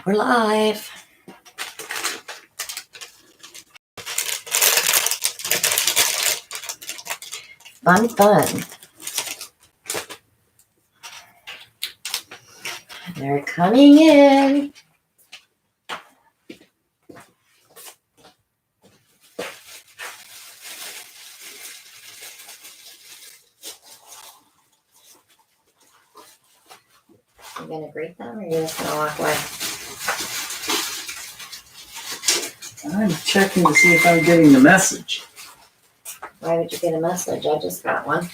We're live. Fun. They're coming in. You gonna greet them or are you just gonna walk away? I'm checking to see if I'm getting the message. Why would you get a message? I just got one.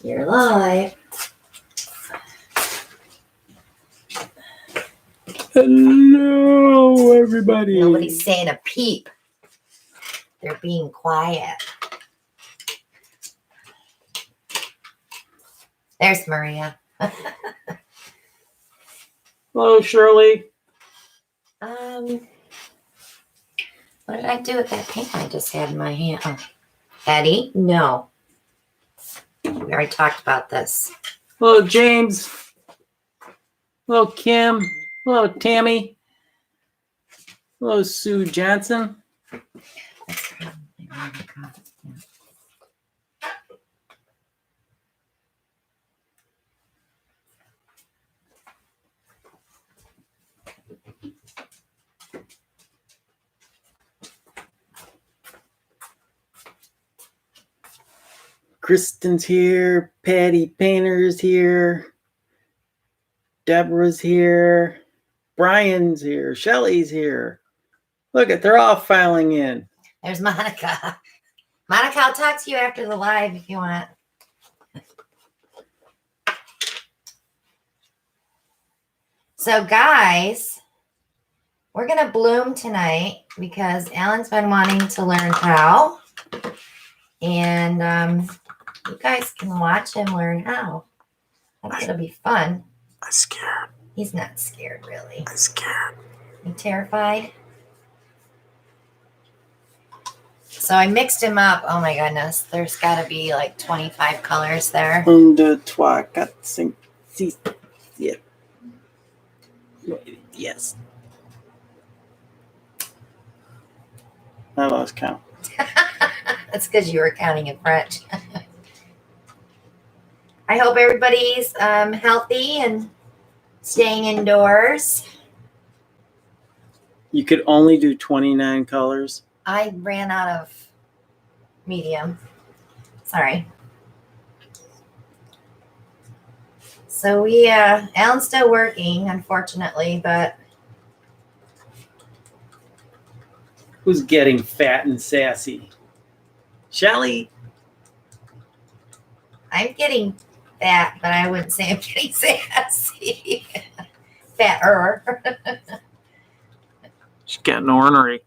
You're live. Hello, everybody. Nobody's saying a peep. They're being quiet. There's Maria. Hello, Shirley. What did I do with that paint I just had in my hand? Oh. Eddie? No. We already talked about this. Hello, James. Hello, Kim. Hello, Tammy. Hello, Sue Johnson. That's probably where we got it. Yeah. Kristen's here. Patty Painter's here. Deborah's here. Brian's here. Shelly's here. Look at, they're all filing in. There's Monica. Monica, I'll talk to you after the live if you want. So, guys, we're going to bloom tonight because Alan's been wanting to learn how. And you guys can watch him learn how. I think it'll be fun. I'm scared. He's not scared, really. I'm scared. You terrified? So I mixed him up. Oh my goodness. There's got to be like 25 colors there. Un, deux, trois, quatre, cinq, six, sept. Yes. I lost count. That's because you were counting in French. I hope everybody's healthy and staying indoors. You could only do 29 colors. I ran out of medium. Sorry. So Alan's still working, unfortunately, but Who's getting fat and sassy? Shelly? I'm getting fat, but I wouldn't say I'm getting sassy. Fatter. She's getting ornery.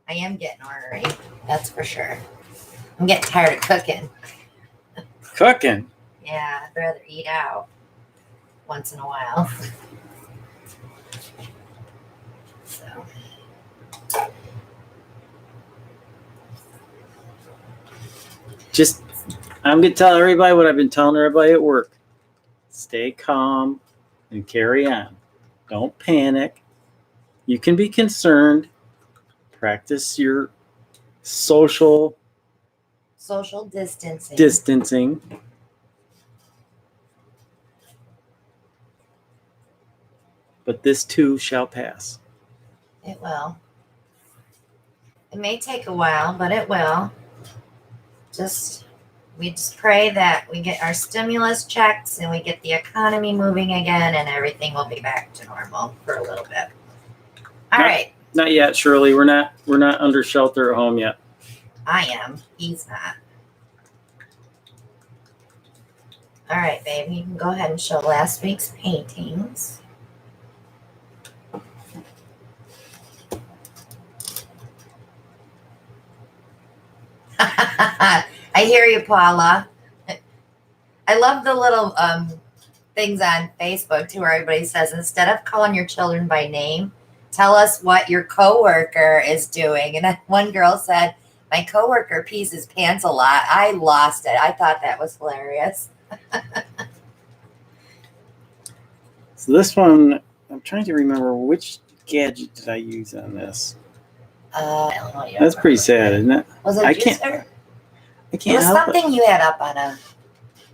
I am getting ornery. That's for sure. I'm getting tired of cooking. Cooking? Yeah, I'd rather eat out once in a while. So. I'm going to tell everybody what I've been telling everybody at work. Stay calm and carry on. Don't panic. You can be concerned. Practice your social distancing. But this too shall pass. It will. It may take a while, but it will. We just pray that we get our stimulus checks and we get the economy moving again and everything will be back to normal for a little bit. All right. Not yet, Shirley. We're not under shelter at home yet. I am. He's not. All right, babe. You can go ahead and show last week's paintings. I hear you, Paula. I love the little things on Facebook too, where everybody says instead of calling your children by name, tell us what your coworker is doing. And then one girl said, "My coworker pees his pants a lot." I lost it. I thought that was hilarious. So this one I'm trying to remember which gadget did I use on this. I don't know. That's pretty sad, isn't it? Was it I a can't- juicer? I It can't was help it. something you had up on a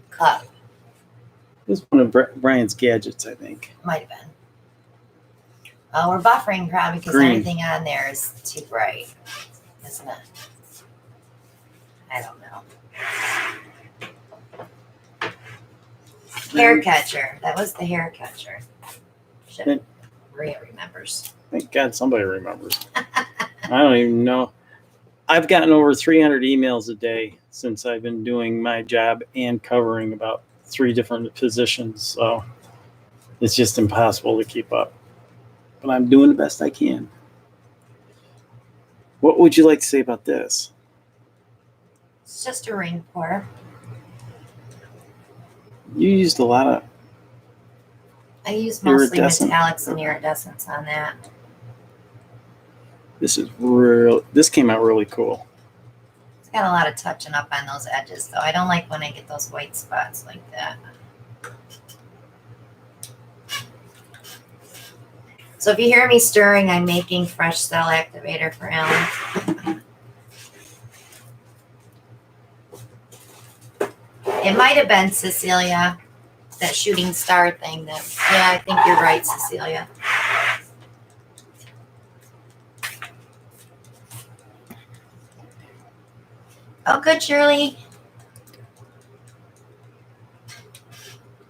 cup. It was one of Brian's gadgets, I think. Might have been. Oh, we're buffering probably because Green. everything on there is too bright, isn't it? I don't know. Hair catcher. That was the hair catcher. Shit. Maria remembers. Thank God somebody remembers. I don't even know. I've gotten over 300 emails a day since I've been doing my job and covering about 3 different positions. So it's just impossible to keep up. But I'm doing the best I can. What would you like to say about this? It's just a ring pour. You used a lot of. I use mostly Iridescent? metallics and iridescents on that. This is real. This came out really cool. It's got a lot of touching up on those edges, though. I don't like when I get those white spots like that. So if you hear me stirring, I'm making fresh cell activator for Alan. It might have been Cecilia, that shooting star thing. Yeah, I think you're right, Cecilia. Oh, good, Shirley.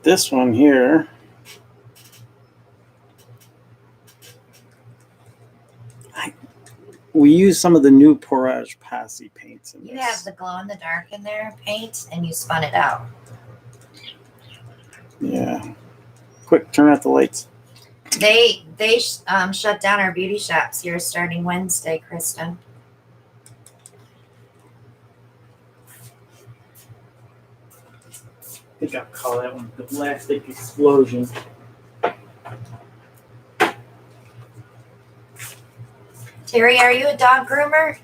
This one here. We use some of the new Porage Posse paints in this. You have the glow in the dark in there paint, and you spun it out. Yeah. Quick, turn out the lights. They shut down our beauty shops here starting Wednesday, Kristen. I think I'll call that one the plastic explosion. Terry, are you a dog groomer?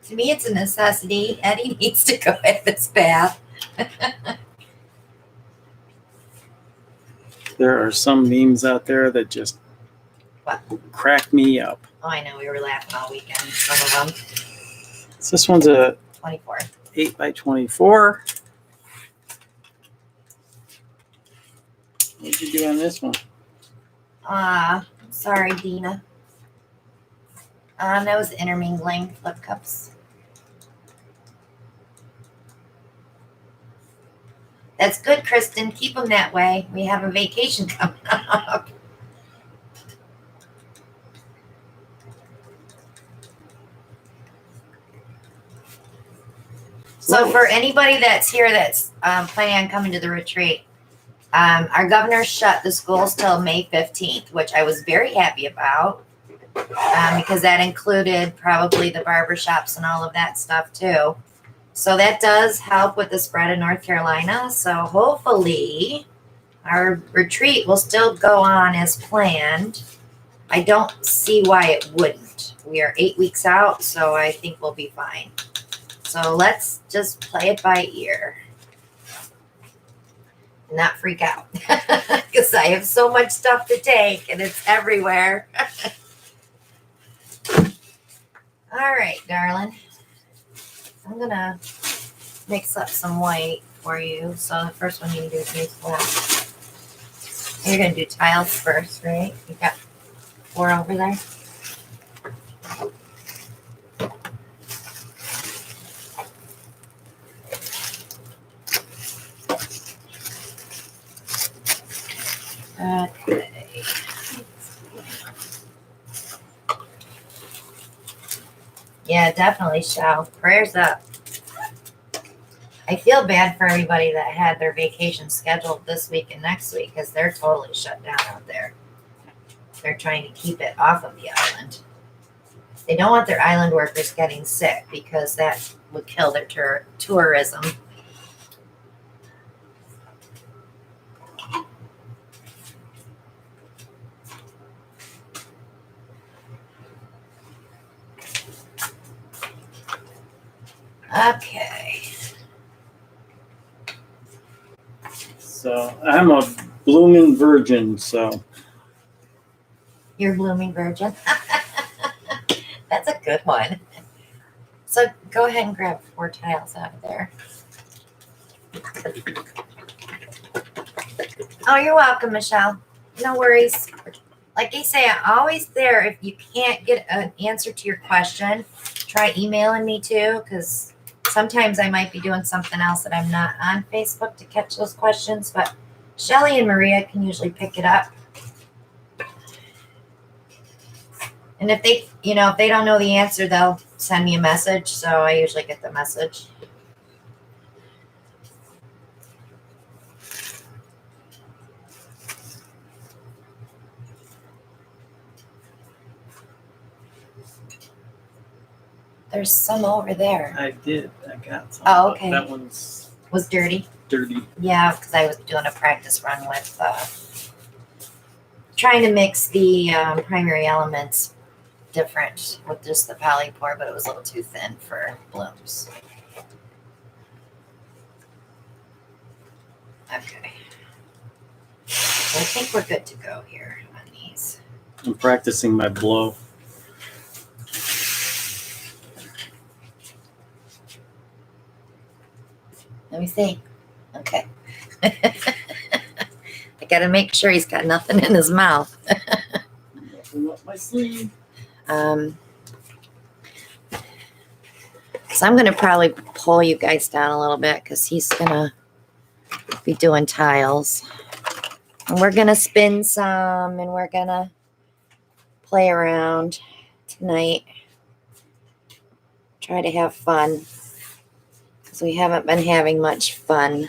To me, it's a necessity. Eddie needs to go have his bath. There are some memes out there that just crack me up. Oh, I know. We were laughing all weekend. Some of them. So this one's a 24. 8 by 24. What'd you do on this one? Sorry, Dina. That was intermingling flip cups. That's good, Kristen. Keep them that way. We have a vacation coming up. So for anybody that's here that's planning on coming to the retreat, our governor shut the schools till May 15th, which I was very happy about because that included probably the barbershops and all of that stuff too. So that does help with the spread in North Carolina. So hopefully our retreat will still go on as planned. I don't see why it wouldn't. We are 8 weeks out, so I think we'll be fine. So let's just play it by ear. Not freak out because I have so much stuff to take and it's everywhere. All right, darling. I'm going to mix up some white for you. So the first one you do is use black. You're going to do tiles first, right? You got 4 over there. Okay. Yeah, definitely, Shell. Prayers up. I feel bad for everybody that had their vacation scheduled this week and next week because they're totally shut down out there. They're trying to keep it off of the island. They don't want their island workers getting sick because that would kill their tourism. Okay. So I'm a blooming virgin, so. You're blooming virgin. That's a good one. So go ahead and grab 4 tiles out of there. Oh, you're welcome, Michelle. No worries. Like I say, I'm always there. If you can't get an answer to your question, try emailing me too, because sometimes I might be doing something else that I'm not on Facebook to catch those questions. But Shelly and Maria can usually pick it up. And if they, if they don't know the answer, they'll send me a message. So I usually get the message. There's some over there. I got some. Oh, okay. That one's Was dirty. dirty. Yeah, because I was doing a practice run with trying to mix the primary elements different with just the polypore, but it was a little too thin for blooms. Okay. So I think we're good to go here on these. I'm practicing my blow. Let me see. Okay. I got to make sure he's got nothing in his mouth. Nothing up my sleeve. So I'm going to probably pull you guys down a little bit because he's going to be doing tiles. And we're going to spin some and we're going to play around tonight. Try to have fun because we haven't been having much fun.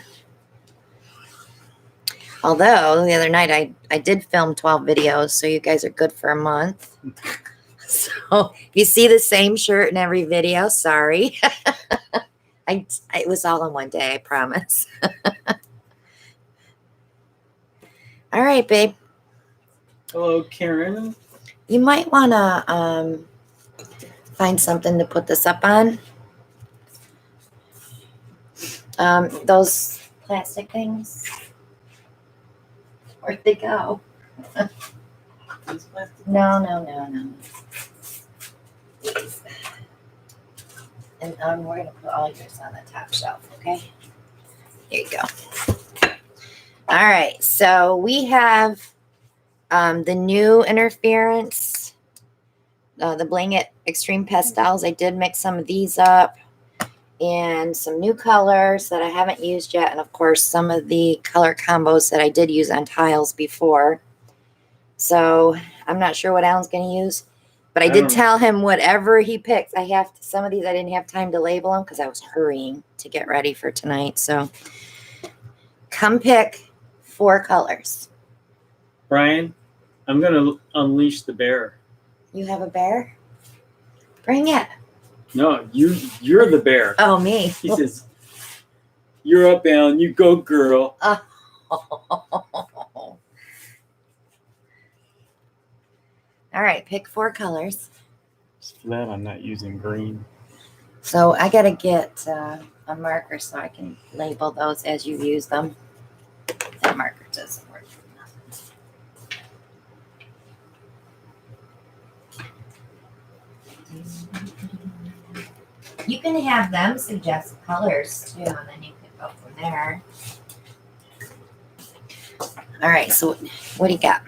Although the other night I did film 12 videos, so you guys are good for a month. So if you see the same shirt in every video, sorry. It was all in one day, I promise. All right, babe. Hello, Karen. You might want to find something to put this up on. Those plastic things. Where'd they go? No. These. And we're going to put all yours on the top shelf, okay? There you go. All right, so we have the new interference, the Bling It Extreme Pastels. I did mix some of these up. And some new colors that I haven't used yet. And, of course, some of the color combos that I did use on tiles before. So I'm not sure what Alan's going to use. But I did tell him whatever he picks. Some of these I didn't have time to label them because I was hurrying to get ready for tonight. So come pick 4 colors. Brian, I'm going to unleash the bear. You have a bear? Bring it. No, you're the bear. Oh, me. He says, "You're up, Alan. You go, girl." All right, pick 4 colors. Just for that, I'm not using green. So I got to get a marker so I can label those as you use them. That marker doesn't work for nothing. You can have them suggest colors too, and then you can go from there. All right, so what do you got?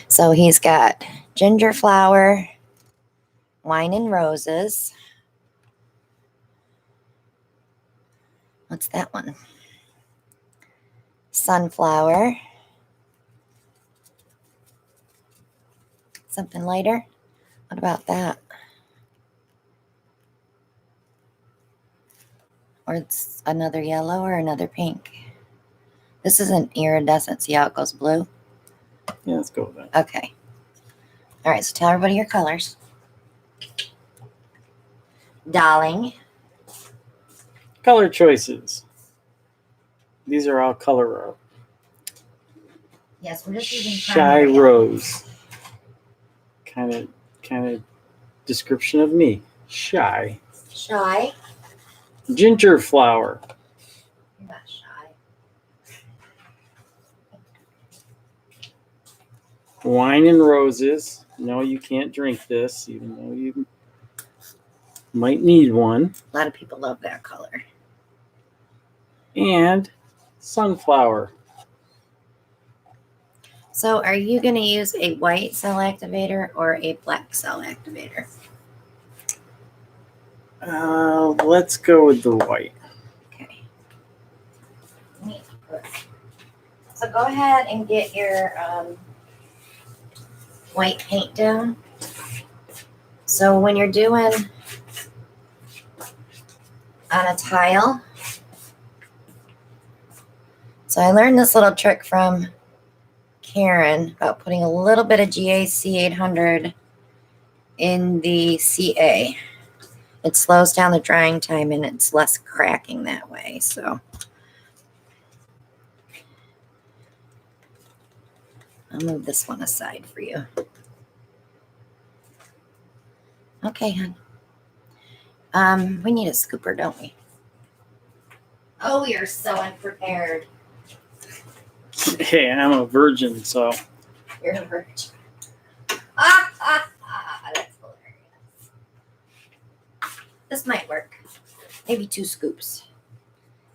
So he's got ginger flower, wine and roses. What's that one? Sunflower. Something lighter? What about that? Or it's another yellow or another pink. This isn't iridescent. See how it goes blue? Yeah, let's go with that. Okay. All right, so tell everybody your colors. Darling. Color choices. These are all color. Yes, we're just using Shy primary. rose. Kind of description of me. Shy. Shy. Ginger flower. You're not shy. Wine and roses. No, you can't drink this, even though you might need one. A lot of people love that color. And sunflower. So are you going to use a white cell activator or a black cell activator? Let's go with the white. Okay. So go ahead and get your white paint down. So when you're doing on a tile, so I learned this little trick from Karen about putting a little bit of GAC 800 in the CA. It slows down the drying time and it's less cracking that way. So I'll move this one aside for you. Okay, hon. We need a scooper, don't we? Oh, we are so unprepared. Hey, I'm a virgin, so. You're a virgin. That's hilarious. This might work. Maybe 2 scoops.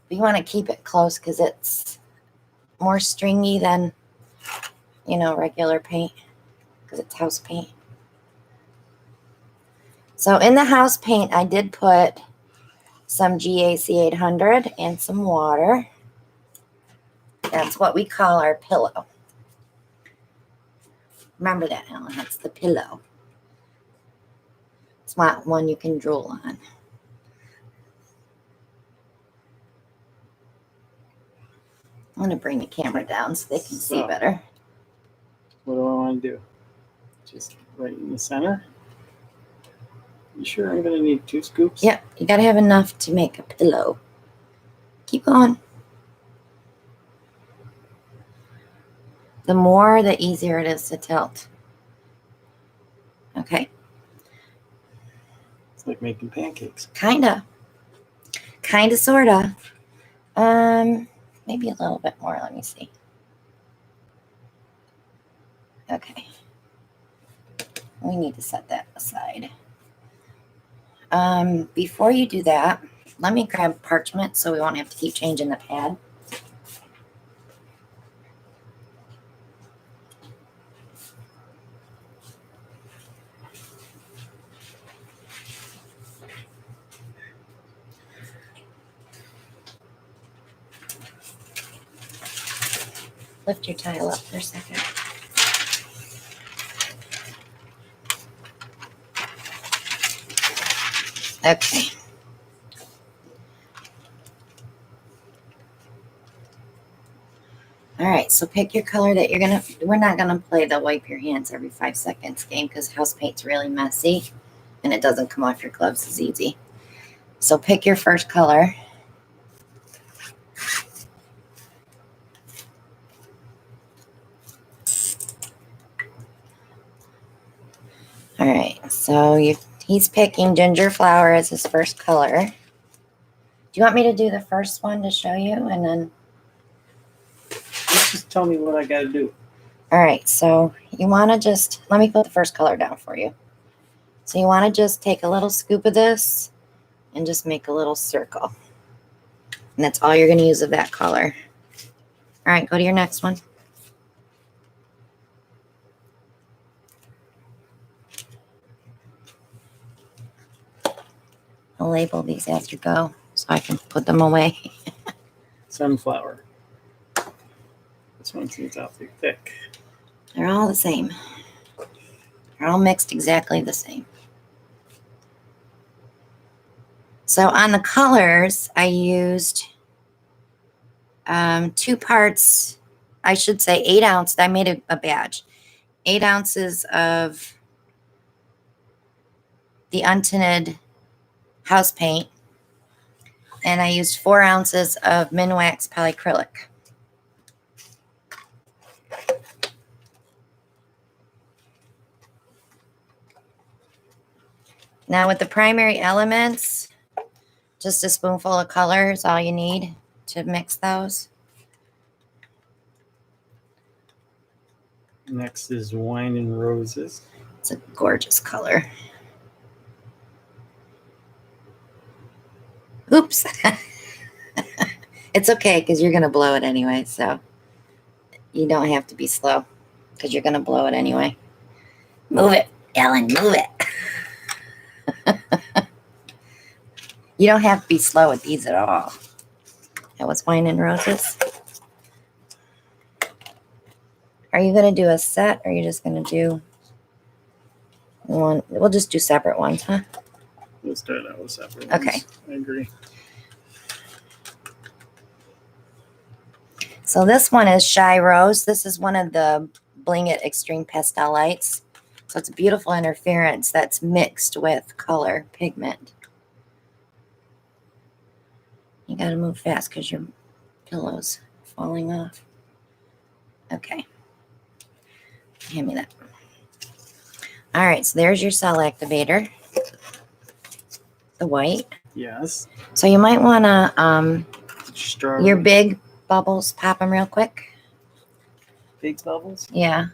But you want to keep it close because it's more stringy than, regular paint because it's house paint. So in the house paint, I did put some GAC 800 and some water. That's what we call our pillow. Remember that, Ellen. That's the pillow. It's not one you can drool on. I'm going to bring the camera down so they can see better. What do I want to do? Just right in the center? You sure I'm going to need 2 scoops? Yep. You got to have enough to make a pillow. Keep going. The more, the easier it is to tilt. Okay. It's like making pancakes. Kinda, sorta. Maybe a little bit more. Let me see. Okay. We need to set that aside. Before you do that, let me grab parchment so we won't have to keep changing the pad. Lift your tile up for a second. Okay. All right, so pick your color that you're gonna, we're not gonna play the wipe your hands every 5 seconds game because house paint's really messy and it doesn't come off your gloves as easy. So pick your first color. All right, so he's picking ginger flower as his first color. Do you want me to do the first one to show you and then? Just tell me what I got to do. All right, so you want to just, let me put the first color down for you. So you want to just take a little scoop of this and just make a little circle. And that's all you're going to use of that color. All right, go to your next one. I'll label these as you go so I can put them away. Sunflower. This one seems awfully thick. They're all the same. They're all mixed exactly the same. So on the colors, I used 2 parts, I should say 8 ounces. I made a batch. 8 ounces of the untinted house paint. And I used 4 ounces of Minwax polyacrylic. Now with the primary elements, just a spoonful of color is all you need to mix those. Next is Wine and Roses. It's a gorgeous color. Oops. It's okay because you're going to blow it anyway. So you don't have to be slow because you're going to blow it anyway. Move it, Ellen, move it. You don't have to be slow with these at all. That was Wine and Roses. Are you going to do a set or are you just going to do one? We'll just do separate ones, huh? We'll start out with separate ones. Okay. I agree. So this one is Shy Rose. This is one of the Bling It Extreme Pastel Lights. So it's a beautiful interference that's mixed with color pigment. You got to move fast because your pillow's falling off. Okay. Hand me that. All right, so there's your cell activator. The white. Yes. So you might want to, Strawberry. your big bubbles, pop them real quick. Big bubbles? Yeah.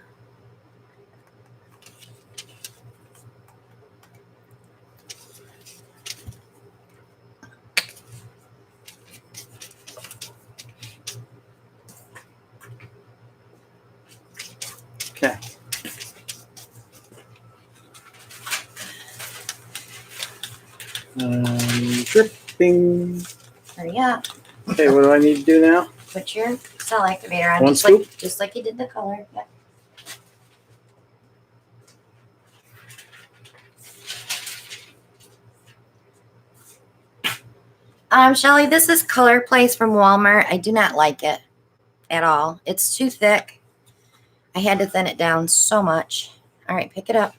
Okay. Dripping. Hurry up. Okay, what do I need to do now? Put your cell activator on. One scoop? Just like you did the color. Yep. Shelly, this is Color Place from Walmart. I do not like it at all. It's too thick. I had to thin it down so much. All right, pick it up.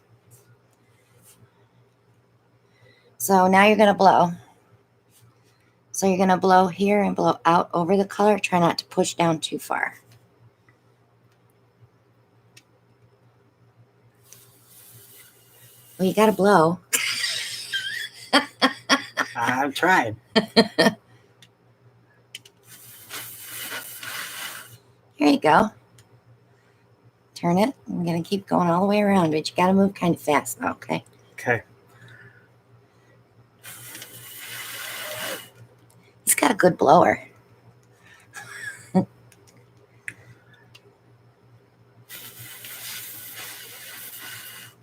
So now you're going to blow. So you're going to blow here and blow out over the color. Try not to push down too far. Well, you got to blow. I've tried. Here you go. Turn it. I'm going to keep going all the way around, but you got to move kind of fast, okay? Okay. He's got a good blower.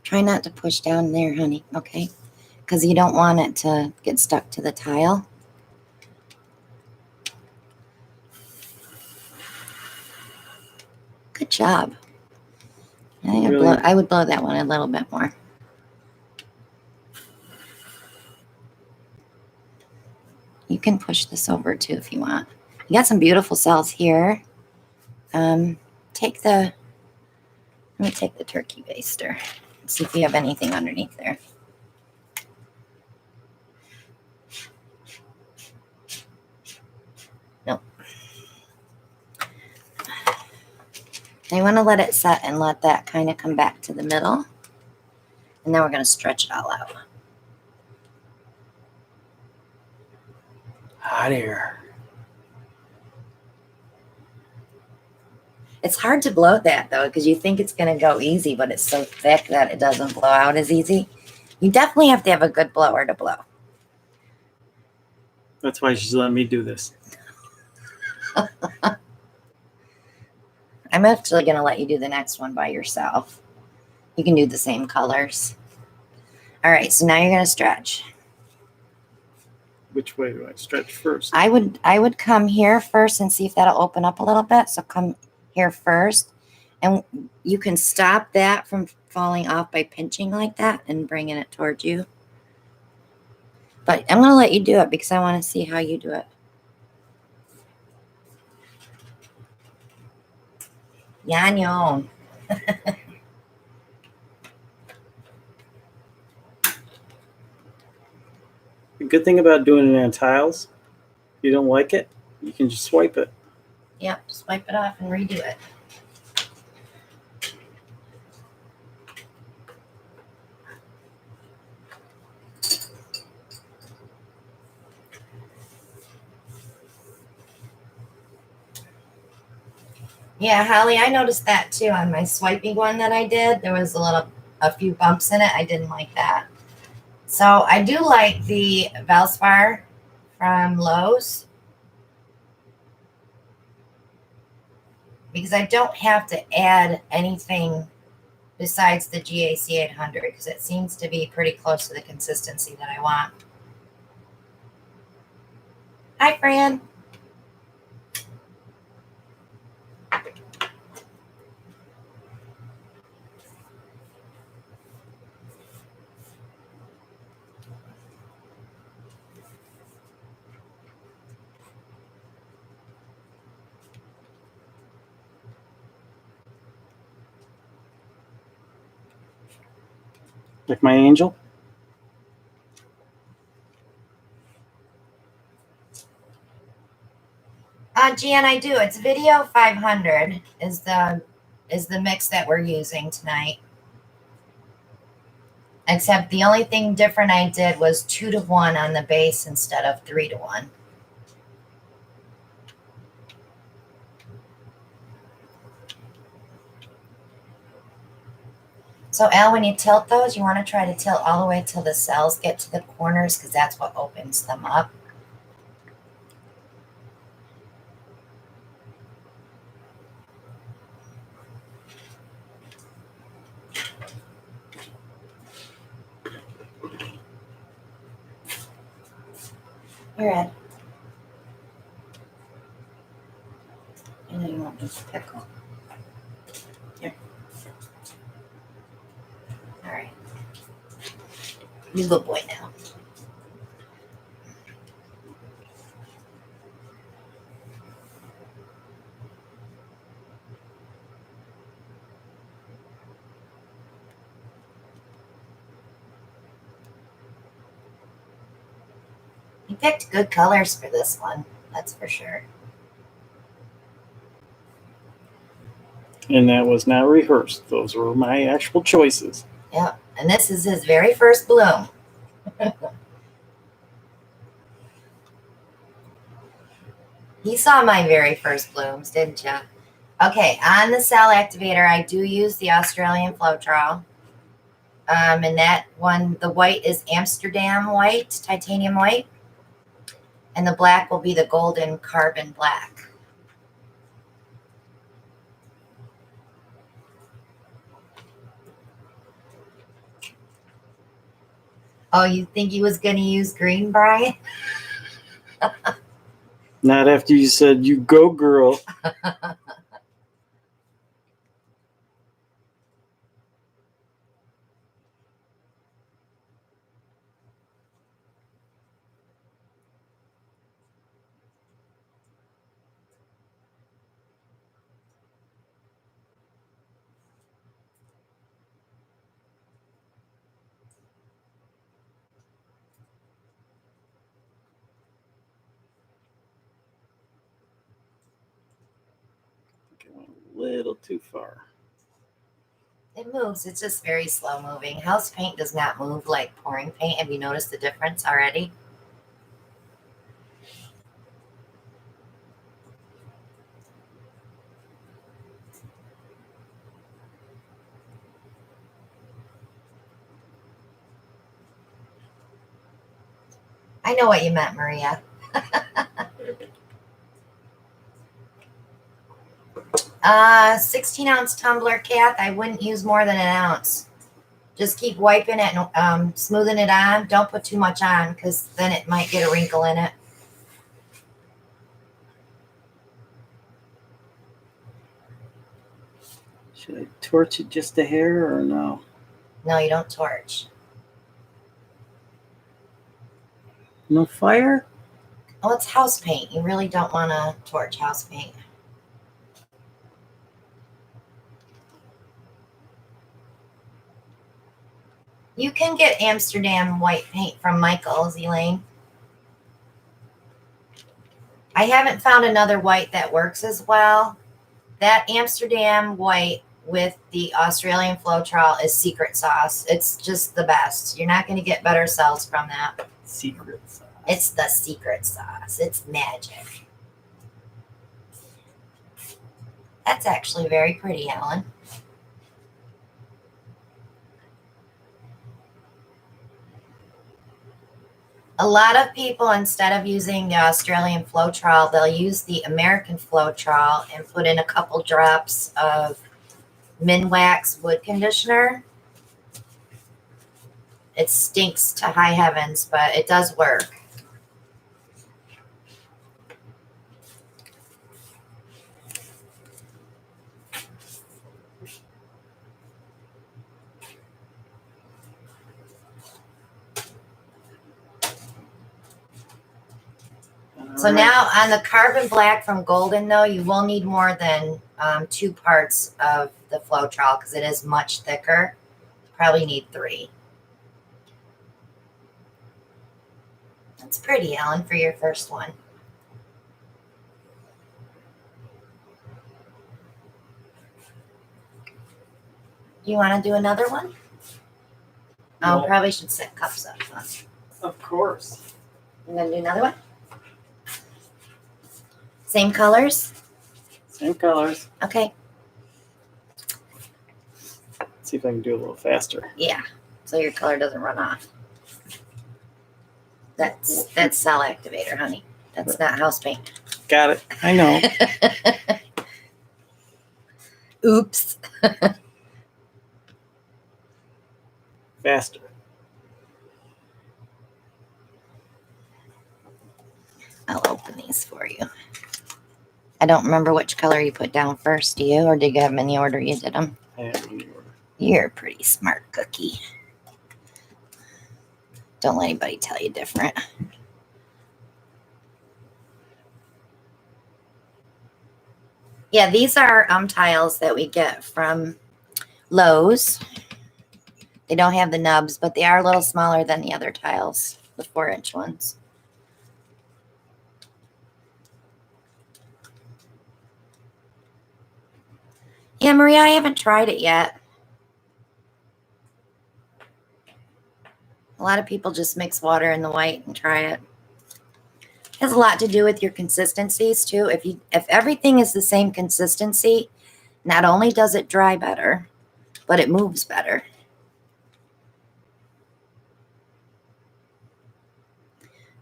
Try not to push down there, honey, okay? Because you don't want it to get stuck to the tile. Good job. I would blow that one a little bit more. You can push this over too if you want. You got some beautiful cells here. Let me take the turkey baster. Let's see if you have anything underneath there. Nope. I want to let it set and let that kind of come back to the middle. And then we're going to stretch it all out. Hot air. It's hard to blow that though, because you think it's going to go easy, but it's so thick that it doesn't blow out as easy. You definitely have to have a good blower to blow. That's why she's letting me do this. I'm actually going to let you do the next one by yourself. You can do the same colors. All right, so now you're going to stretch. Which way do I stretch first? I would come here first and see if that'll open up a little bit. So come here first, and you can stop that from falling off by pinching like that and bringing it towards you. But I'm going to let you do it because I want to see how you do it. Yanyon. The good thing about doing it on tiles, if you don't like it, you can just swipe it. Yep, just wipe it off and redo it. Yeah, Holly, I noticed that too on my swiping one that I did. There was a few bumps in it. I didn't like that. So I do like the Valspar from Lowe's because I don't have to add anything besides the GAC 800 because it seems to be pretty close to the consistency that I want. Hi, Fran. Like my angel? Jan, I do. It's Video 500 is the mix that we're using tonight. Except the only thing different I did was 2-to-1 on the base instead of 3-to-1. So Al, when you tilt those, you want to try to tilt all the way till the cells get to the corners because that's what opens them up. You're in. And then you want this pickle. Here. All right. You good boy now. You picked good colors for this one. That's for sure. And that was not rehearsed. Those were my actual choices. Yep. And this is his very first bloom. You saw my very first blooms, didn't you? Okay, on the cell activator, I do use the Australian Floetrol. And that one, the white is Amsterdam white, titanium white. And the black will be the golden carbon black. Oh, you think he was going to use green, Brian? Not after you said, "You go, girl." I went a little too far. It moves. It's just very slow moving. House paint does not move like pouring paint. Have you noticed the difference already? I know what you meant, Maria. 16-ounce tumbler, Kath. I wouldn't use more than an ounce. Just keep wiping it and smoothing it on. Don't put too much on because then it might get a wrinkle in it. Should I torch it just a hair or no? No, you don't torch. No fire? Oh, it's house paint. You really don't want to torch house paint. You can get Amsterdam white paint from Michael's, Elaine. I haven't found another white that works as well. That Amsterdam white with the Australian Floetrol is secret sauce. It's just the best. You're not going to get better cells from that. Secret sauce. It's the secret sauce. It's magic. That's actually very pretty, Alan. A lot of people, instead of using the Australian Floetrol, they'll use the American Floetrol and put in a couple drops of Minwax wood conditioner. It stinks to high heavens, but it does work. So now on the carbon black from Golden, though, you will need more than 2 parts of the Floetrol because it is much thicker. You probably need 3. That's pretty, Ellen, for your first one. You want to do another one? No. Oh, probably should set cups up. Huh? Of course. I'm going to do another one. Same colors? Same colors. Okay. Let's see if I can do it a little faster. Yeah. So your color doesn't run off. That's cell activator, honey. That's not house paint. Got it. I know. Oops. Faster. I'll open these for you. I don't remember which color you put down first, do you? Or did you have them in the order you did them? I have them in the order. You're a pretty smart cookie. Don't let anybody tell you different. Yeah, these are tiles that we get from Lowe's. They don't have the nubs, but they are a little smaller than the other tiles, the 4-inch ones. Yeah, Maria, I haven't tried it yet. A lot of people just mix water in the white and try it. It has a lot to do with your consistencies too. If everything is the same consistency, not only does it dry better, but it moves better.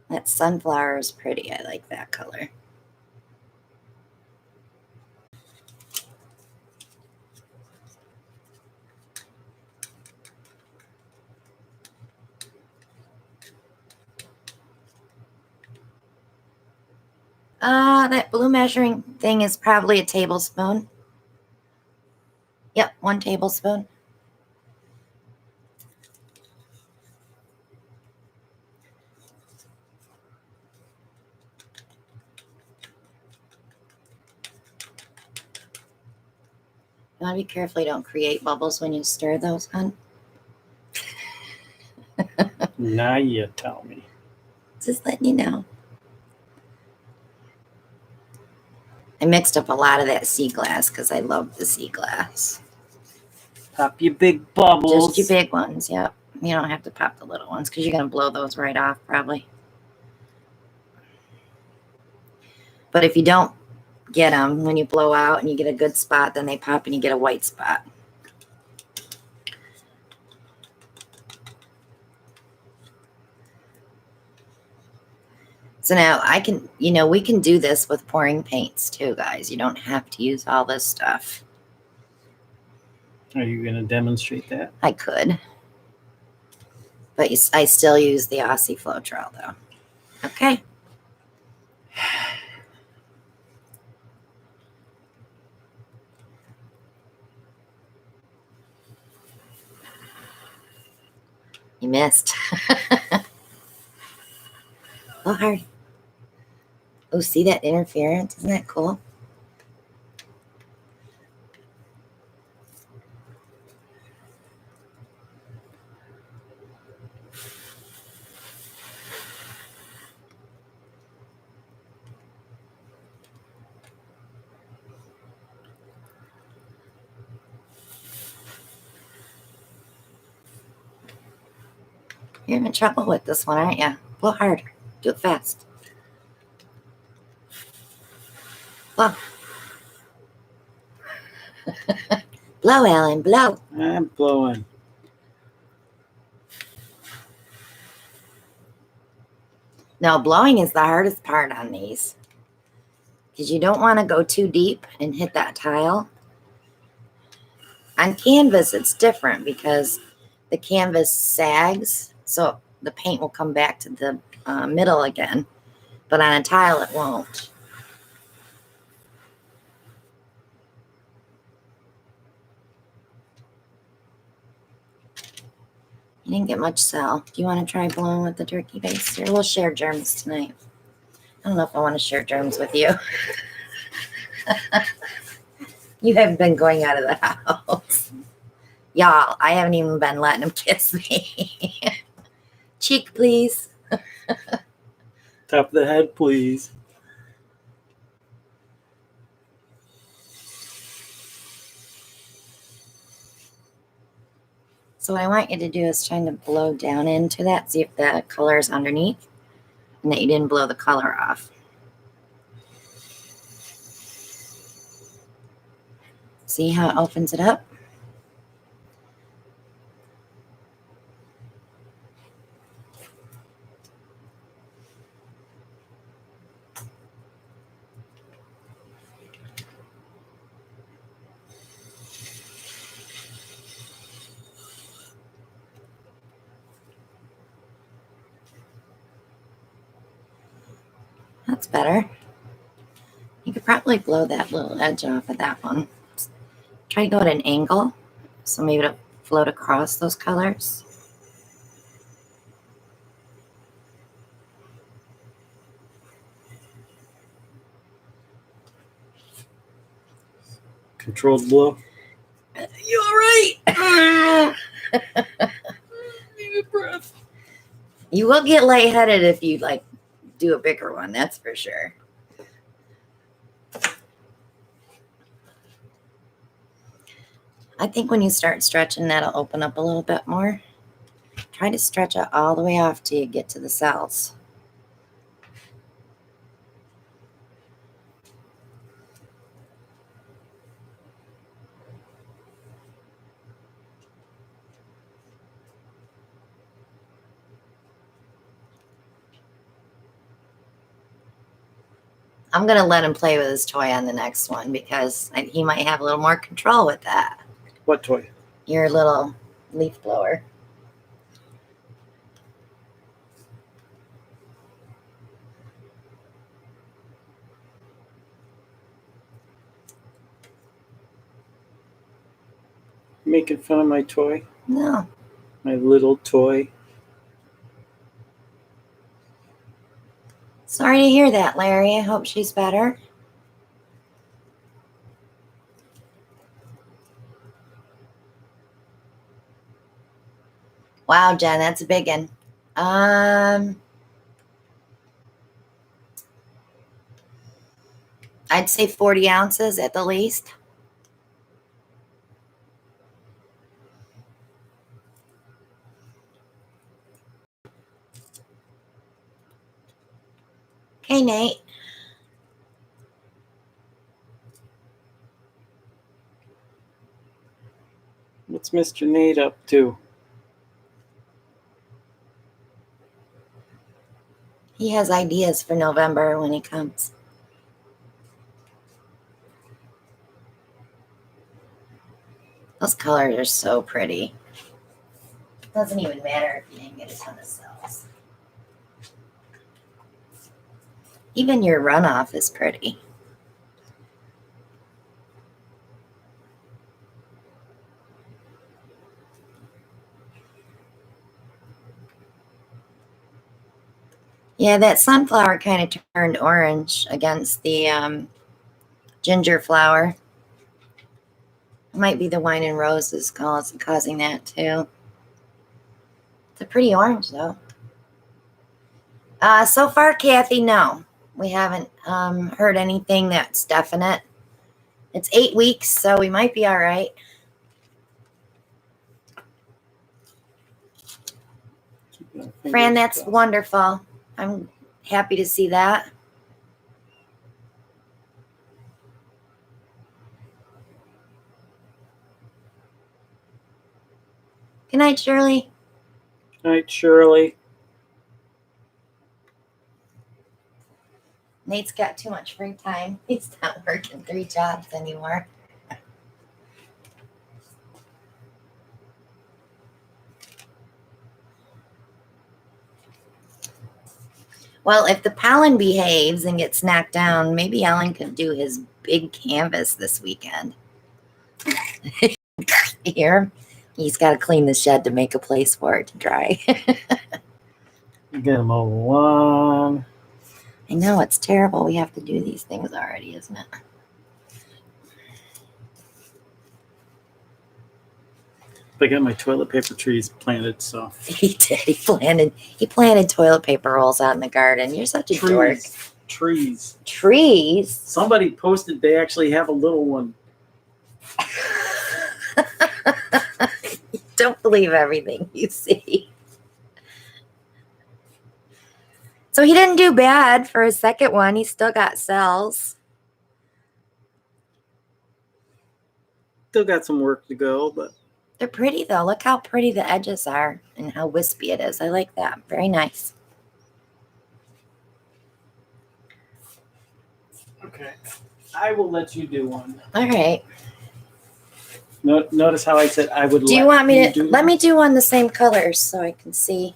That sunflower is pretty. I like that color. That blue measuring thing is probably a tablespoon. Yep, 1 tablespoon. You want to be careful you don't create bubbles when you stir those, hon. Now you tell me. Just letting you know. I mixed up a lot of that sea glass because I love the sea glass. Pop your big bubbles. Just your big ones, yep. You don't have to pop the little ones because you're going to blow those right off probably. But if you don't get them when you blow out and you get a good spot, then they pop and you get a white spot. So now we can do this with pouring paints too, guys. You don't have to use all this stuff. Are you going to demonstrate that? I could. But I still use the Aussie Floetrol though. Okay. You missed. Oh, hard. Oh, see that interference? Isn't that cool? You're having trouble with this one, aren't you? Blow harder. Do it fast. Blow. Blow, Alan, blow. I'm blowing. No, blowing is the hardest part on these. Because you don't want to go too deep and hit that tile. On canvas, it's different because the canvas sags, so the paint will come back to the middle again. But on a tile, it won't. You didn't get much cell. Do you want to try blowing with the turkey base? Here, we'll share germs tonight. I don't know if I want to share germs with you. You haven't been going out of the house. Y'all, I haven't even been letting him kiss me. Cheek, please. Top of the head, please. So what I want you to do is try to blow down into that, see if the color is underneath, and that you didn't blow the color off. See how it opens it up? That's better. You could probably blow that little edge off of that one. Try to go at an angle, so maybe it'll float across those colors. Controlled blow. You all right? Need a breath. You will get lightheaded if you like do a bigger one, that's for sure. I think when you start stretching, that'll open up a little bit more. Try to stretch it all the way off till you get to the cells. I'm going to let him play with his toy on the next one because he might have a little more control with that. What toy? Your little leaf blower. Making fun of my toy? No. My little toy? Sorry to hear that, Larry. I hope she's better. Wow, Jen, that's a big one. I'd say 40 ounces at the least. Okay, Nate. What's Mr. Nate up to? He has ideas for November when he comes. Those colors are so pretty. Doesn't even matter if you didn't get a ton of cells. Even your runoff is pretty. Yeah, that sunflower kind of turned orange against the ginger flower. Might be the wine and roses causing that too. It's a pretty orange though. So far, Kathy, no. We haven't heard anything that's definite. It's 8 weeks, so we might be all right. Fran, that's wonderful. I'm happy to see that. Good night, Shirley. Night, Shirley. Nate's got too much free time. He's not working 3 jobs anymore. Well, if the pollen behaves and gets knocked down, maybe Alan could do his big canvas this weekend. Here, he's got to clean the shed to make a place for it to dry. You get them all on. I know, it's terrible. We have to do these things already, isn't it? I got my toilet paper trees planted, so. He did. He planted toilet paper rolls out in the garden. You're such a dork. Trees. Trees? Somebody posted they actually have a little one. Don't believe everything you see. So he didn't do bad for his second one. He still got cells. Still got some work to go, but. They're pretty, though. Look how pretty the edges are and how wispy it is. I like that. Very nice. Okay. I will let you do one. All right. Notice how I said I would. Do you want me to? Let me do one the same colors so I can see.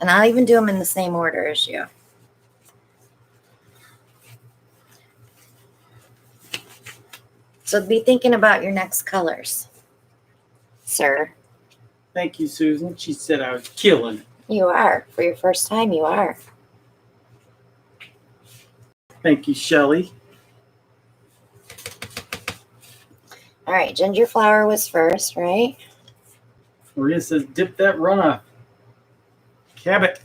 And I'll even do them in the same order as you. So be thinking about your next colors, sir. Thank you, Susan. She said I was killing it. You are. For your first time, you are. Thank you, Shelley. All right, ginger flower was first, right? Maria says dip that runoff. Cabot.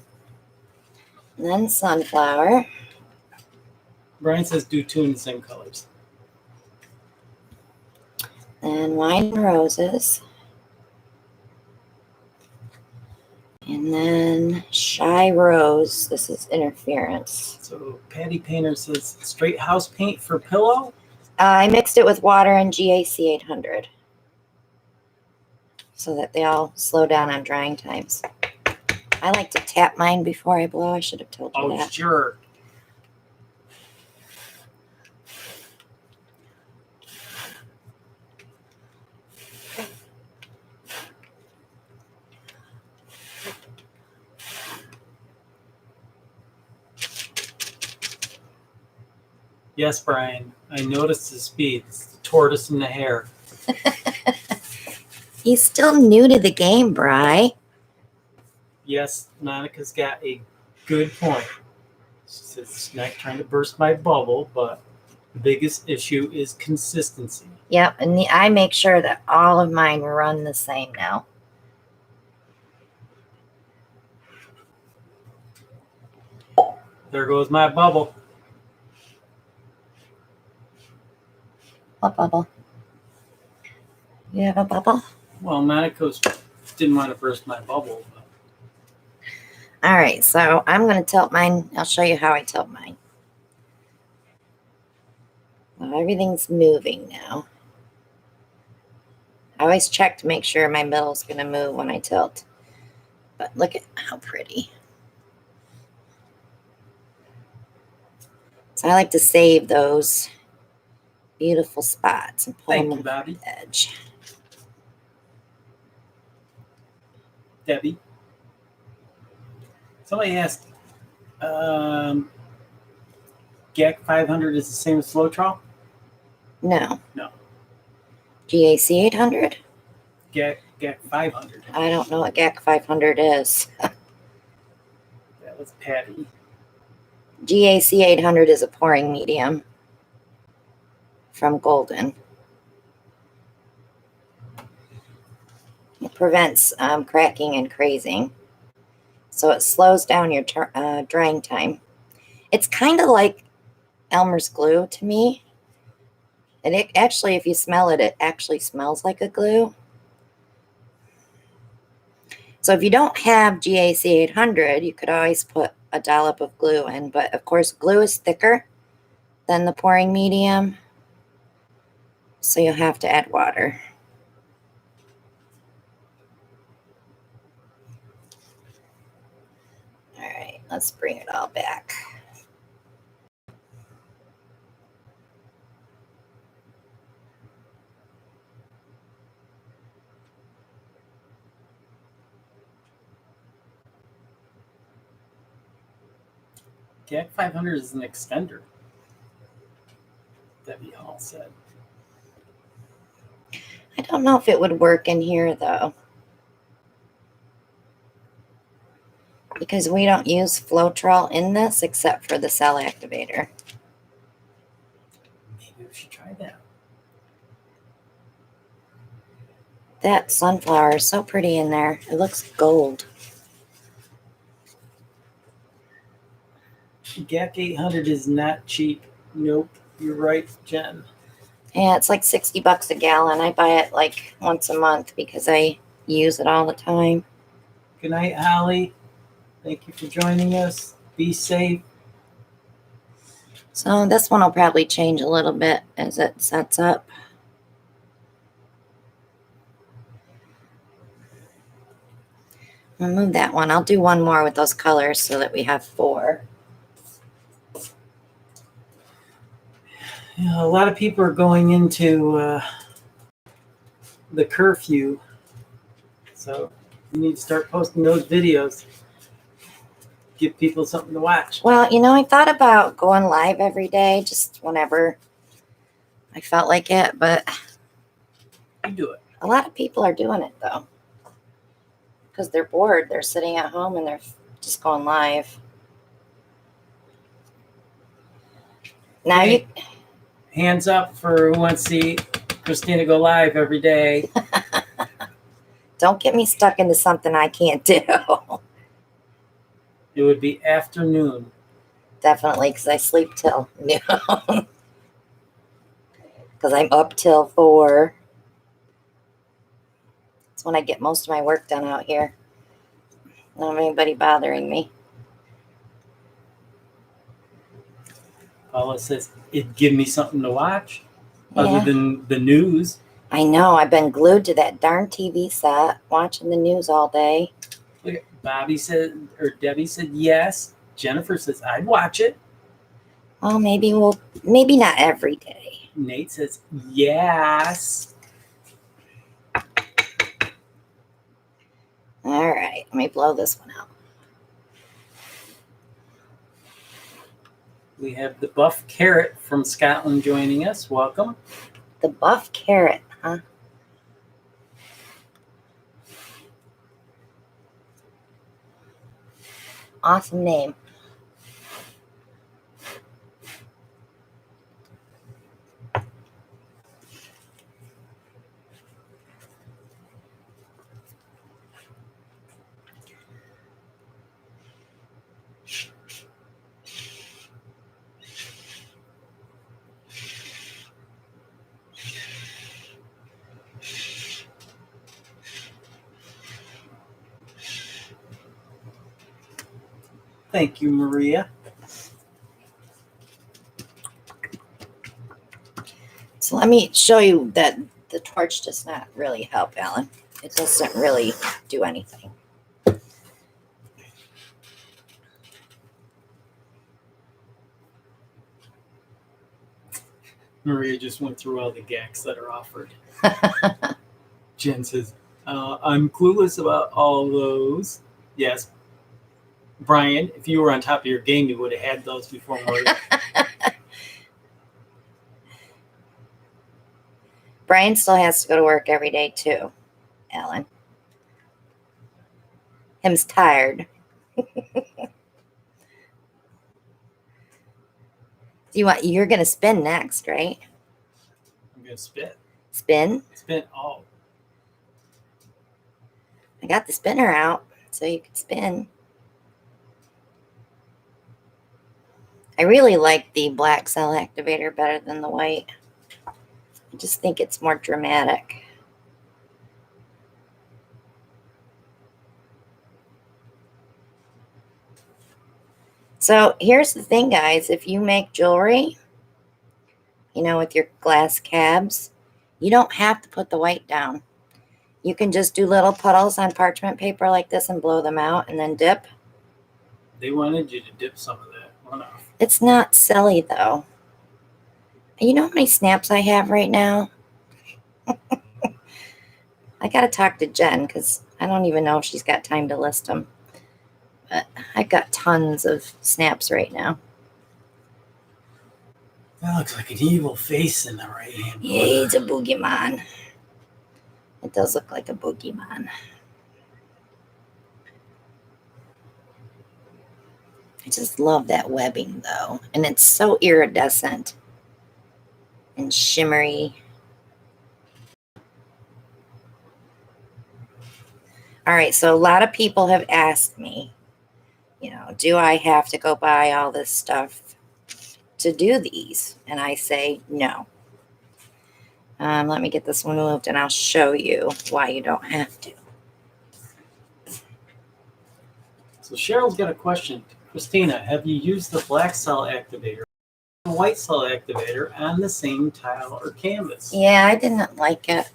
And then sunflower. Brian says do 2 in the same colors. And wine and roses. And then shy rose. This is interference. So Patty Painter says straight house paint for pillow. I mixed it with water and GAC 800 so that they all slow down on drying times. I like to tap mine before I blow. I should have told you that. Oh, sure. Yes, Brian. I noticed the speed. It's the tortoise and the hare. He's still new to the game, Bri. Yes, Monica's got a good point. She says she's not trying to burst my bubble, but the biggest issue is consistency. Yep, and I make sure that all of mine run the same now. There goes my bubble. What bubble? You have a bubble? Well, Monica didn't want to burst my bubble. But. All right, so I'm going to tilt mine. I'll show you how I tilt mine. Well, everything's moving now. I always check to make sure my middle's going to move when I tilt. But look at how pretty. So I like to save those beautiful spots and pull them off the edge. Debbie. Somebody asked, GAC 500 is the same as Floetrol? No. No. GAC 800? GAC 500. I don't know what GAC 500 is. That was Patty. GAC 800 is a pouring medium from Golden. It prevents cracking and crazing. So it slows down your drying time. It's kind of like Elmer's glue to me. And it actually, if you smell it, it actually smells like a glue. So if you don't have GAC 800, you could always put a dollop of glue in. But of course, glue is thicker than the pouring medium. So you'll have to add water. Let's bring it all back. GAC 500 is an extender. Debbie Hall said. I don't know if it would work in here though, because we don't use Floetrol in this except for the cell activator. Maybe we should try that. That sunflower is so pretty in there. It looks gold. GAC 800 is not cheap. Nope, you're right, Jen. Yeah, it's like 60 bucks a gallon. I buy it like once a month because I use it all the time. Good night, Holly. Thank you for joining us. Be safe. So this one will probably change a little bit as it sets up. I'll move that one. I'll do one more with those colors so that we have 4. Yeah, a lot of people are going into the curfew, so you need to start posting those videos. Give people something to watch. Well, you know, I thought about going live every day, just whenever I felt like it, but You do it. a lot of people are doing it though, because they're bored. They're sitting at home and they're just going live. Now Hey, hands up for who wants to see Christina go live every day. don't get me stuck into something I can't do. It would be afternoon. Definitely, because I sleep till noon. Because I'm up till 4. That's when I get most of my work done out here. I don't have anybody bothering me. Paula says, it'd give me something to watch Yeah. other than the news. I know. I've been glued to that darn TV set, watching the news all day. Look at Bobby said, or Debbie said yes. Jennifer says, I'd watch it. Well, maybe not every day. Nate says, yes. All right. Let me blow this one out. We have the buff carrot from Scotland joining us. Welcome. The buff carrot, huh? Awesome name. Thank you, Maria. So let me show you that the torch does not really help, Alan. It doesn't really do anything. Maria just went through all the gags that are offered. Jen says, I'm clueless about all those. Yes. Brian, if you were on top of your game, you would have had those before Maria. Brian still has to go to work every day too, Alan. Him's tired. You're gonna spin next, right? I'm going to spit. Spin? Spin all. I got the spinner out so you could spin. I really like the black cell activator better than the white. I just think it's more dramatic. So here's the thing, guys. If you make jewelry, with your glass cabs, you don't have to put the white down. You can just do little puddles on parchment paper like this and blow them out and then dip. They wanted you to dip some of that one off. It's not silly, though. You know how many snaps I have right now? I got to talk to Jen because I don't even know if she's got time to list them. But I've got tons of snaps right now. That looks like an evil face in the right hand. Yeah, it's a boogeyman. It does look like a boogeyman. I just love that webbing, though. And it's so iridescent and shimmery. All right, so a lot of people have asked me, do I have to go buy all this stuff to do these? And I say no. Let me get this one moved and I'll show you why you don't have to. So Cheryl's got a question. Christina, have you used the black cell activator and the white cell activator on the same tile or canvas? Yeah, I didn't like it.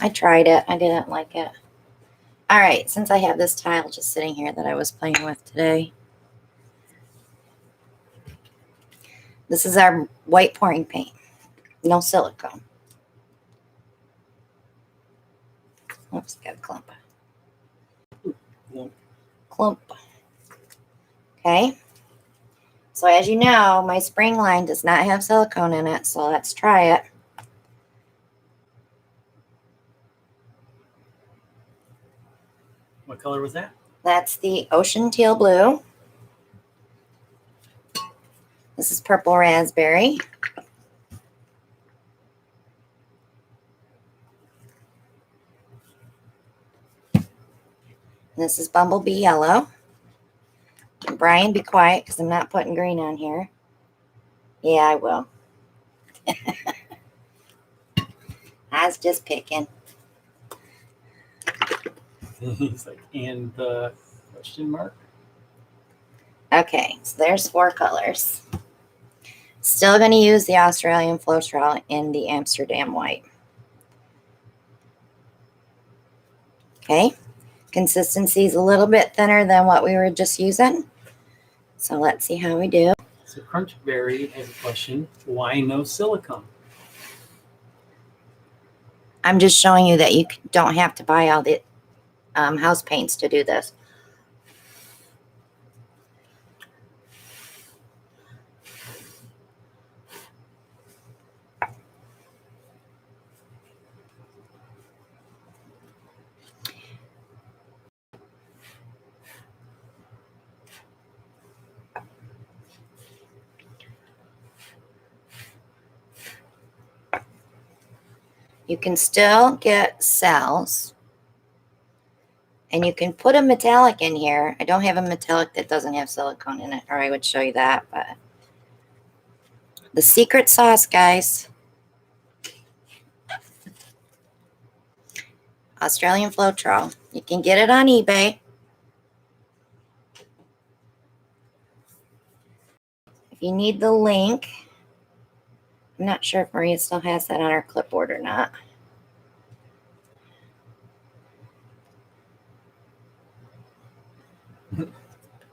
I tried it. I didn't like it. All right, since I have this tile just sitting here that I was playing with today. This is our white pouring paint. No silicone. Oops, got a clump. Clump. Okay. So as you know, my spring line does not have silicone in it, so let's try it. What color was that? That's the ocean teal blue. This is purple raspberry. And this is bumblebee yellow. And Brian, be quiet because I'm not putting green on here. Yeah, I will. I was just picking. He's like, and the question mark? Okay, so there's 4 colors. Still going to use the Australian Floetrol in the Amsterdam white. Okay, consistency is a little bit thinner than what we were just using. So let's see how we do. So Crunchberry has a question. Why no silicone? I'm just showing you that you don't have to buy all the house paints to do this. You can still get cells. And you can put a metallic in here. I don't have a metallic that doesn't have silicone in it, or I would show you that. But the secret sauce, guys. Australian Floetrol. You can get it on eBay. If you need the link, I'm not sure if Maria still has that on her clipboard or not.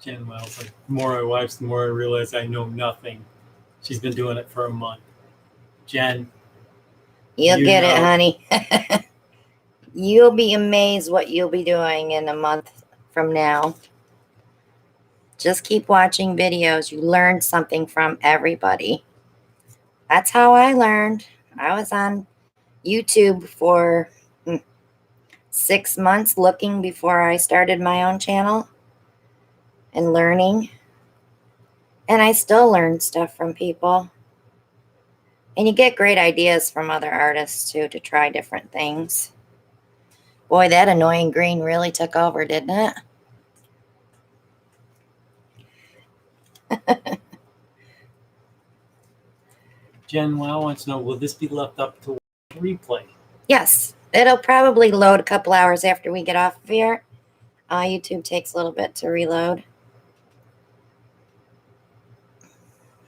Jen Wells, like, the more I watch, the more I realize I know nothing. She's been doing it for a month. Jen. You'll get it, honey. You'll be amazed what you'll be doing in a month from now. Just keep watching videos. You learn something from everybody. That's how I learned. I was on YouTube for 6 months looking before I started my own channel and learning. And I still learn stuff from people. And you get great ideas from other artists too to try different things. Boy, that annoying green really took over, didn't it? Jen Wow wants to know, will this be left up to replay? Yes, it'll probably load a couple hours after we get off of here. YouTube takes a little bit to reload.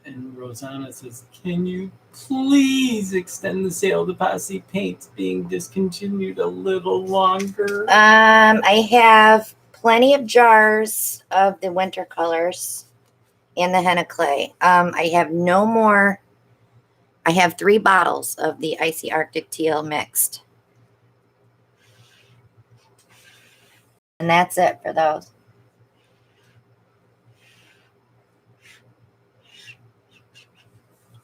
And Rosanna says, can you please extend the sale of the Posse paints being discontinued a little longer? I have plenty of jars of the winter colors and the henna clay. I have no more. I have 3 bottles of the Icy Arctic Teal mixed. And that's it for those.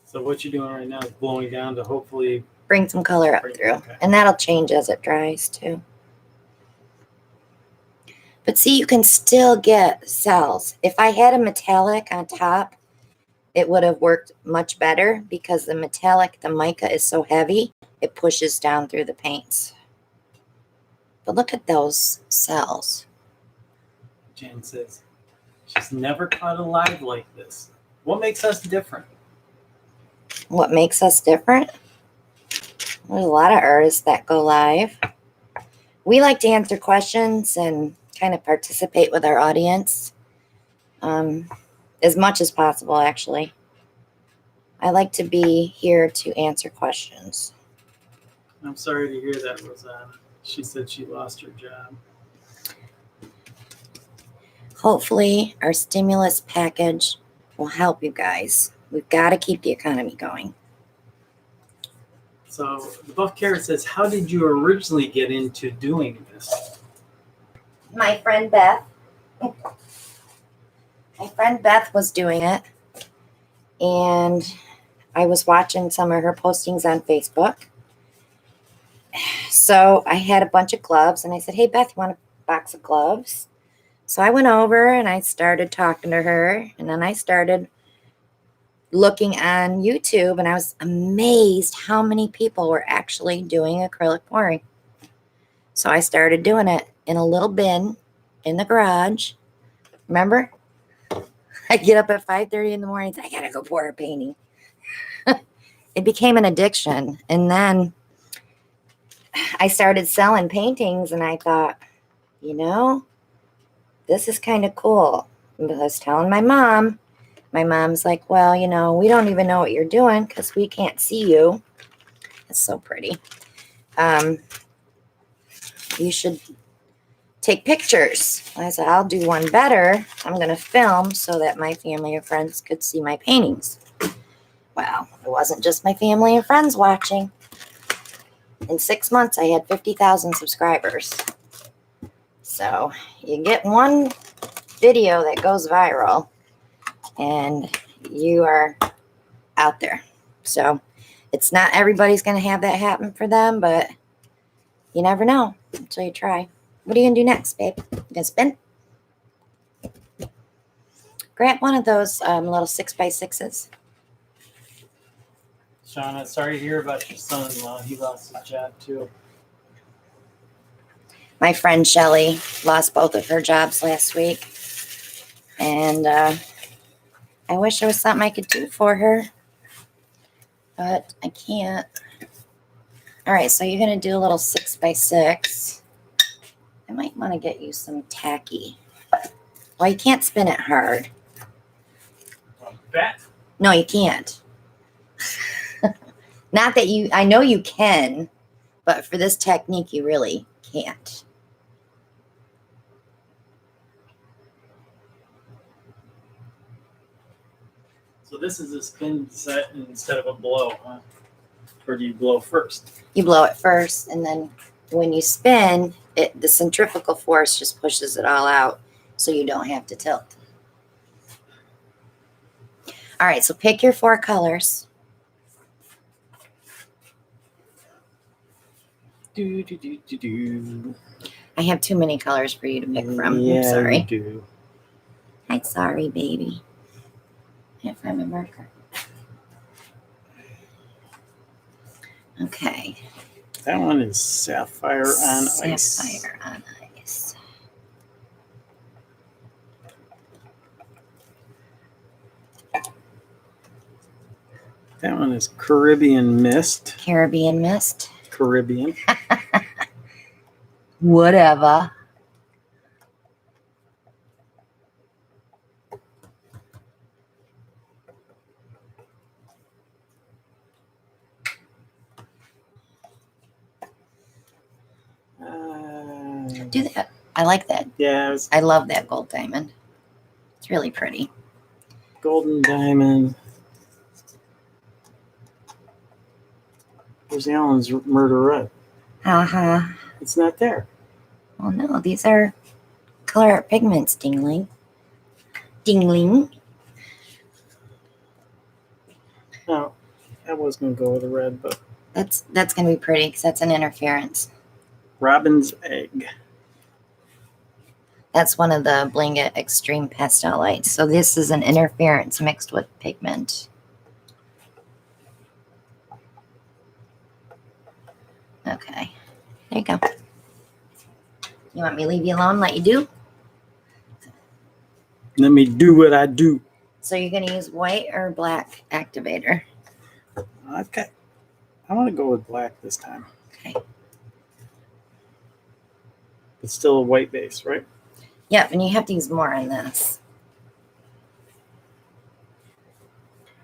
So what you're doing right now is blowing down to hopefully Bring some color up through. Okay. And that'll change as it dries too. But see, you can still get cells. If I had a metallic on top, it would have worked much better because the metallic, the mica is so heavy, it pushes down through the paints. But look at those cells. Jen says, she's never caught a live like this. What makes us different? What makes us different? There's a lot of artists that go live. We like to answer questions and kind of participate with our audience as much as possible, actually. I like to be here to answer questions. I'm sorry to hear that, Rosanna. She said she lost her job. Hopefully, our stimulus package will help you guys. We've got to keep the economy going. So the Buff Carrot says, how did you originally get into doing this? My friend Beth. My friend Beth was doing it, and I was watching some of her postings on Facebook. So I had a bunch of gloves, and I said, hey, Beth, you want a box of gloves? So I went over, and I started talking to her, and then I started looking on YouTube, and I was amazed how many people were actually doing acrylic pouring. So I started doing it in a little bin in the garage. Remember? I get up at 5:30 in the morning. I gotta go pour a painting. It became an addiction. And then I started selling paintings, and I thought, you know, this is kind of cool. I was telling my mom. My mom's like, well, you know, we don't even know what you're doing because we can't see you. It's so pretty. You should take pictures. I said, I'll do one better. I'm going to film so that my family and friends could see my paintings. Well, it wasn't just my family and friends watching. In 6 months, I had 50,000 subscribers. So you get one video that goes viral, and you are out there. So it's not everybody's going to have that happen for them, but you never know until you try. What are you going to do next, babe? You going to spin? Grab one of those little 6x6s. Shauna, sorry to hear about your son-in-law. He lost his job too. My friend Shelly lost both of her jobs last week. And I wish there was something I could do for her, but I can't. All right, so you're going to do a little 6x6. I might want to get you some tacky. Well, you can't spin it hard. Bet. No, you can't. Not that you, I know you can, but for this technique, you really can't. So this is a spin set instead of a blow, huh? Or do you blow first? You blow it first, and then when you spin, the centrifugal force just pushes it all out, so you don't have to tilt. All right, so pick your 4 colors. Do. I have too many colors for you to pick from. Yeah, I'm sorry. you do. I'm sorry, baby. Can't find my marker. Okay. That one is Sapphire on Ice. Sapphire on Ice. That one is Caribbean Mist. Caribbean Mist. Caribbean. Whatever. Do that. I like that. Yeah, it was I love that gold diamond. It's really pretty. golden diamond. Where's Alan's murder red? Uh-huh. It's not there. Oh no, these are color art pigments, Dingling. Dingling. No, I was gonna go with a red, but That's gonna be pretty because that's an interference. robin's egg. That's one of the Blanket Extreme Pastel Lights. So this is an interference mixed with pigment. Okay, there you go. You want me to leave you alone, let you do? Let me do what I do. So you're gonna use white or black activator? Okay. I want to go with black this time. Okay. It's still a white base, right? Yep, and you have to use more on this.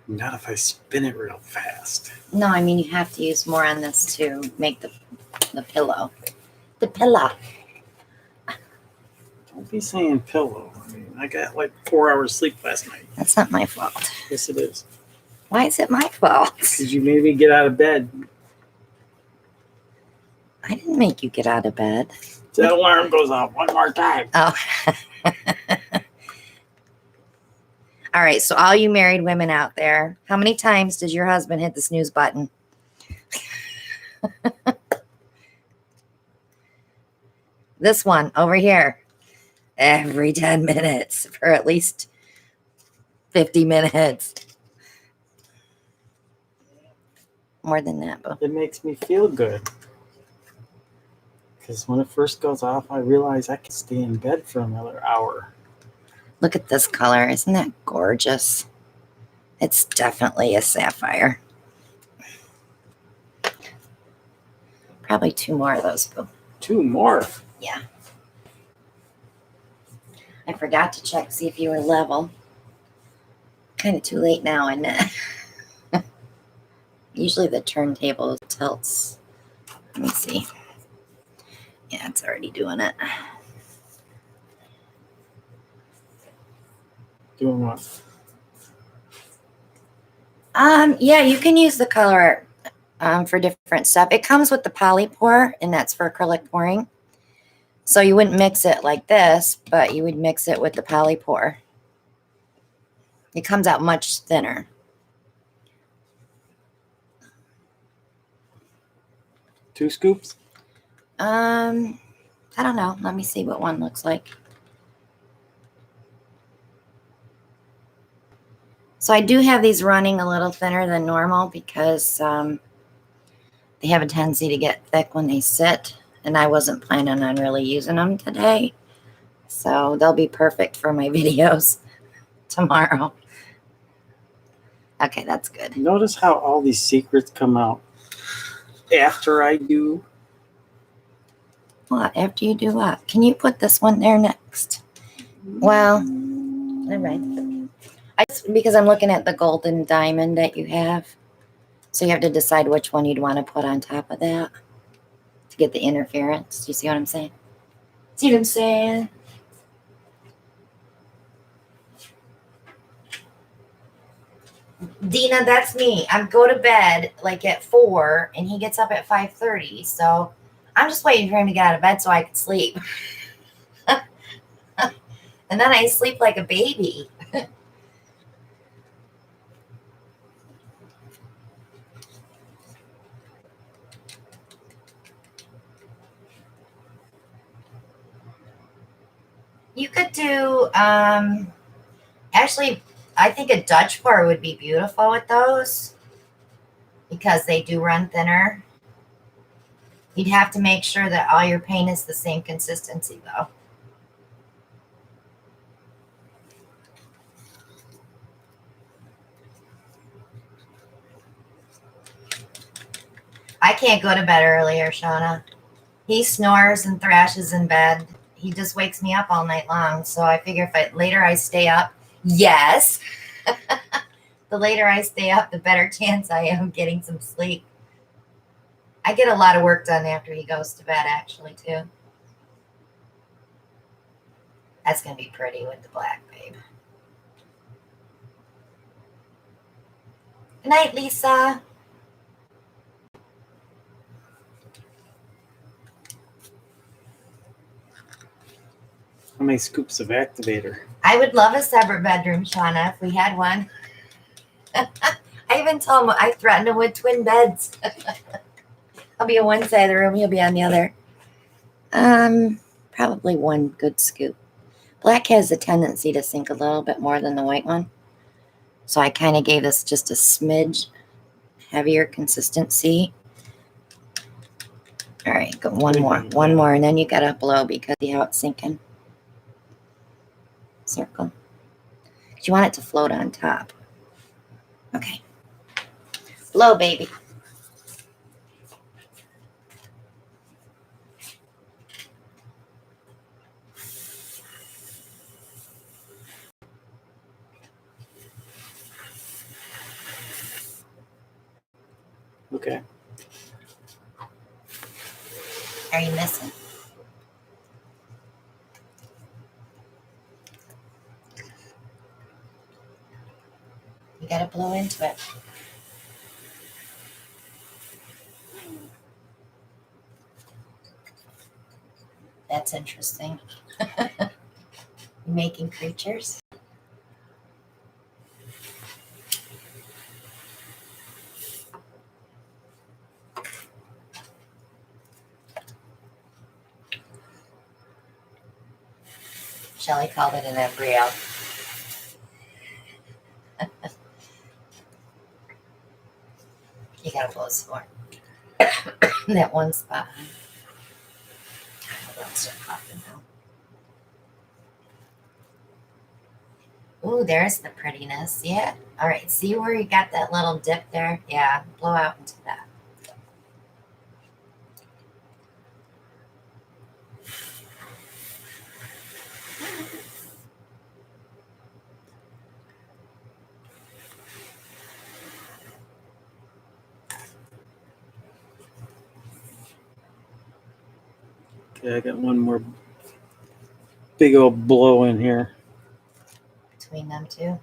Not if I spin it real fast. No, I mean you have to use more on this to make the pillow. The pillow. Don't be saying pillow. I mean, I got like 4 hours sleep last night. That's not my fault. Yes, it is. Why is it my fault? Because you made me get out of bed. I didn't make you get out of bed. That alarm goes off one more time. Oh. All right, so all you married women out there, how many times did your husband hit the snooze button? This one over here. Every 10 minutes for at least 50 minutes. More than that, but It makes me feel good. Because when it first goes off, I realize I can stay in bed for another hour. look at this color. Isn't that gorgeous? It's definitely a sapphire. Probably 2 more of those, boo. 2 more. Yeah. I forgot to check, see if you were level. Kind of too late now, isn't it? Usually the turntable tilts. Let me see. Yeah, it's already doing it. Doing what? Yeah, you can use the color for different stuff. It comes with the poly pour, and that's for acrylic pouring. So you wouldn't mix it like this, but you would mix it with the poly pour. It comes out much thinner. Two scoops? I don't know. Let me see what one looks like. So I do have these running a little thinner than normal because they have a tendency to get thick when they sit, and I wasn't planning on really using them today. So they'll be perfect for my videos tomorrow. Okay, that's good. Notice how all these secrets come out after I do. What? After you do what? Can you put this one there next? Well, never mind. Because I'm looking at the golden diamond that you have. So you have to decide which one you'd want to put on top of that to get the interference. Do you see what I'm saying? See what I'm saying? Dina, that's me. I go to bed like at 4 and he gets up at 5:30. So I'm just waiting for him to get out of bed so I can sleep. And then I sleep like a baby. You could do, actually, I think a Dutch pour would be beautiful with those because they do run thinner. You'd have to make sure that all your paint is the same consistency, though. I can't go to bed earlier, Shauna. He snores and thrashes in bed. He just wakes me up all night long. So I figure if later I stay up, yes, the later I stay up, the better chance I am getting some sleep. I get a lot of work done after he goes to bed, actually, too. That's going to be pretty with the black, babe. Good night, Lisa. How many scoops of activator? I would love a separate bedroom, Shauna, if we had one. I even told him I threatened him with twin beds. I'll be on one side of the room, he'll be on the other. Probably one good scoop. Black has a tendency to sink a little bit more than the white one. So I kind of gave this just a smidge heavier consistency. All right, go one more, and then you gotta blow because see how it's sinking. Circle. You want it to float on top. Okay. Blow, baby. Okay. Are you missing? You gotta blow into it. That's interesting. Making creatures. Shelley called it an embryo. You gotta blow some more. That one spot. I'll start coughing now. Ooh, there's the prettiness. Yeah. All right. See where you got that little dip there? Yeah. Blow out into that. Okay, I got one more big old blow in here. Between them two.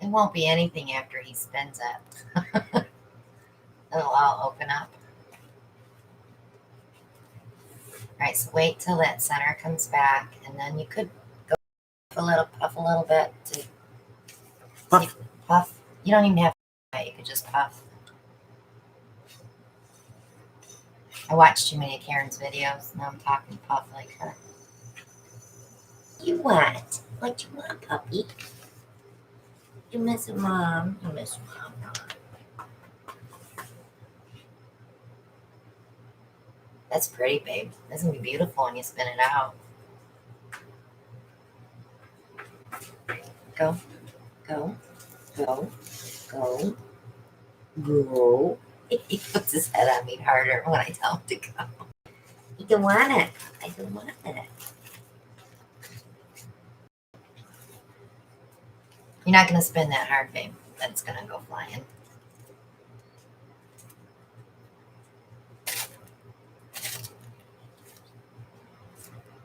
It won't be anything after he spins it. It'll all open up. All right, so wait till that center comes back, and then you could go puff a little bit to Puff. Puff. You don't even have to. You could just puff. I watched too many of Karen's videos. Now I'm talking puff like her. You what? What you want, puppy? You miss mom. You miss mom. That's pretty, babe. That's gonna be beautiful when you spin it out. Go, go, go, go, go. He puts his head on me harder when I tell him to go. He don't want it. I don't want it. You're not gonna spin that hard, babe. That's gonna go flying.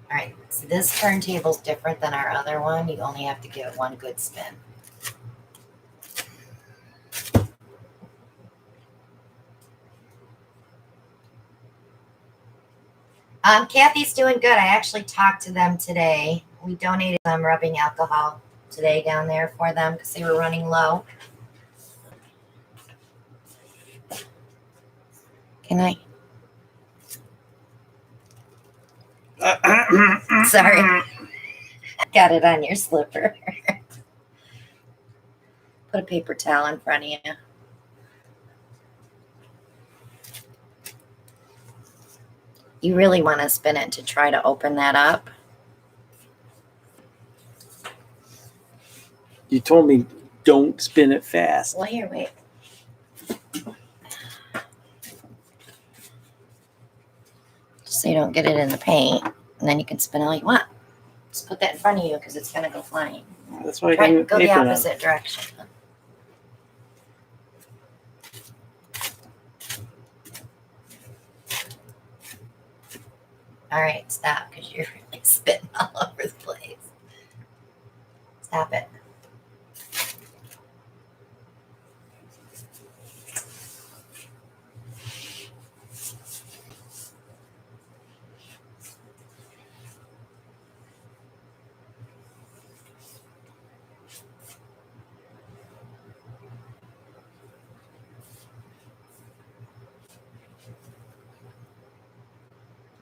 All right, so this turntable is different than our other one. You only have to give it one good spin. Kathy's doing good. I actually talked to them today. We donated them rubbing alcohol today down there for them because they were running low. Can I? Sorry. Got it on your slipper. Put a paper towel in front of you. You really want to spin it to try to open that up. You told me don't spin it fast. Well, here, wait. Just so you don't get it in the paint. And then you can spin all you want. Just put that in front of you because it's going to go flying. That's why I Try, got go the apron on. opposite direction. All right, stop, because you're really spitting all over the place. Stop it.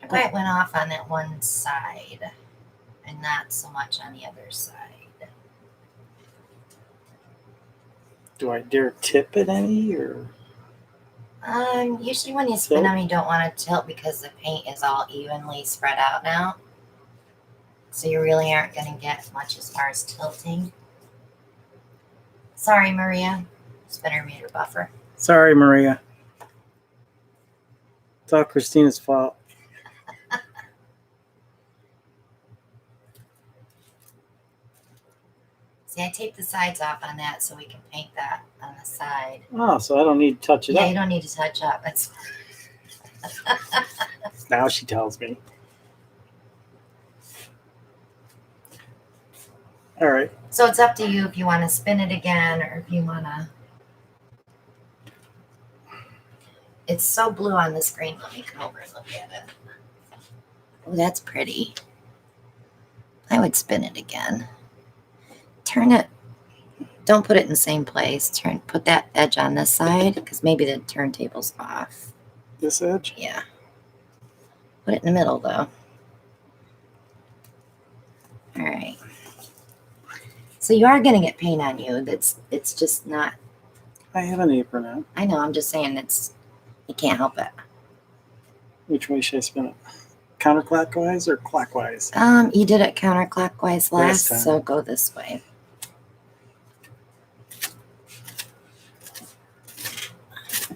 I quite went off on that one side and not so much on the other side. Do I dare tip it any or? Usually when you spin them, you don't want to tilt because the paint is all evenly spread out now. So you really aren't going to get much as far as tilting. Sorry, Maria. Spinner meter buffer. Sorry, Maria. It's all Christina's fault. See, I taped the sides off on that so we can paint that on the side. Oh, so I don't need to touch it Yeah, up. you don't need to touch up. That's Now she tells me. All right. so it's up to you if you want to spin it again or if you want to. It's so blue on the screen. Let me come over and look at it. Oh, that's pretty. I would spin it again. Turn it. Don't put it in the same place. Put that edge on this side because maybe the turntable's off. This edge? Yeah. Put it in the middle though. All right. So you are going to get paint on you. It's just not. I have an apron on. I know. I'm just saying you can't help it. Which way should I spin it? Counterclockwise or clockwise? You did it counterclockwise last, time. so go this way.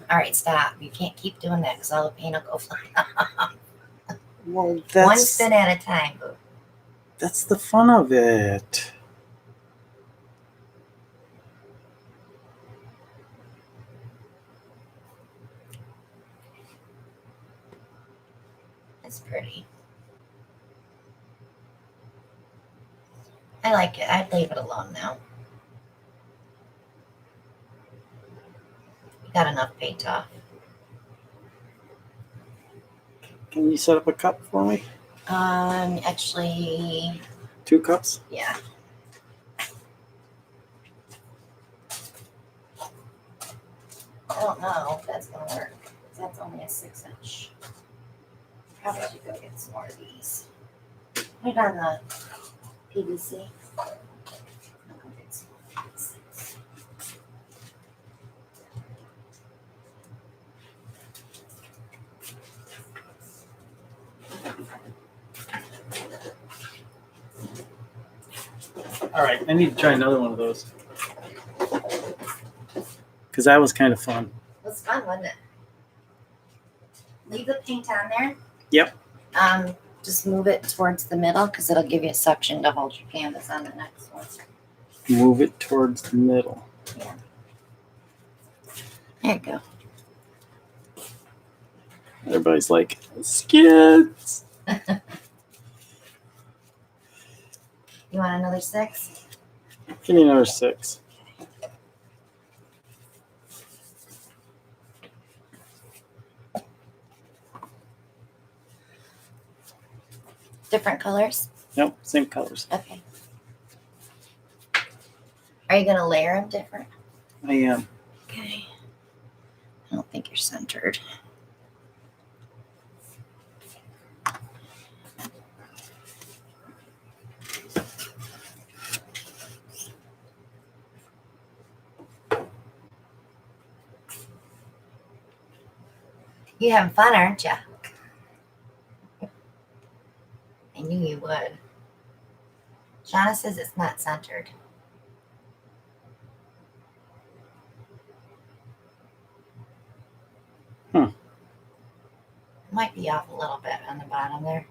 All right, stop. You can't keep doing that because all the paint will go flying off. Well, One spin at a time, boo. That's the fun of it. It's pretty. I like it. I'd leave it alone now. You got enough paint off. Can you set up a cup for me? Actually, 2 cups? yeah. I don't know if that's gonna work. That's only a 6-inch. Probably should go get some more of these. Put it on the PVC. I'll go get some more of these. All right, I need to try another one of those. Because that was kind of fun. It was fun, wasn't it? Leave the paint on there. Yep. Just move it towards the middle because it'll give you a suction to hold your canvas on the next one. Move it towards the middle. Yeah. There you go. Everybody's like, skids. You want another 6? Give me another 6. Different colors? Nope, same colors. Okay. Are you going to layer them different? I am. Okay. I don't think you're centered. You having fun, aren't you? I knew you would. Shauna says it's not centered. Might be off a little bit on the bottom there.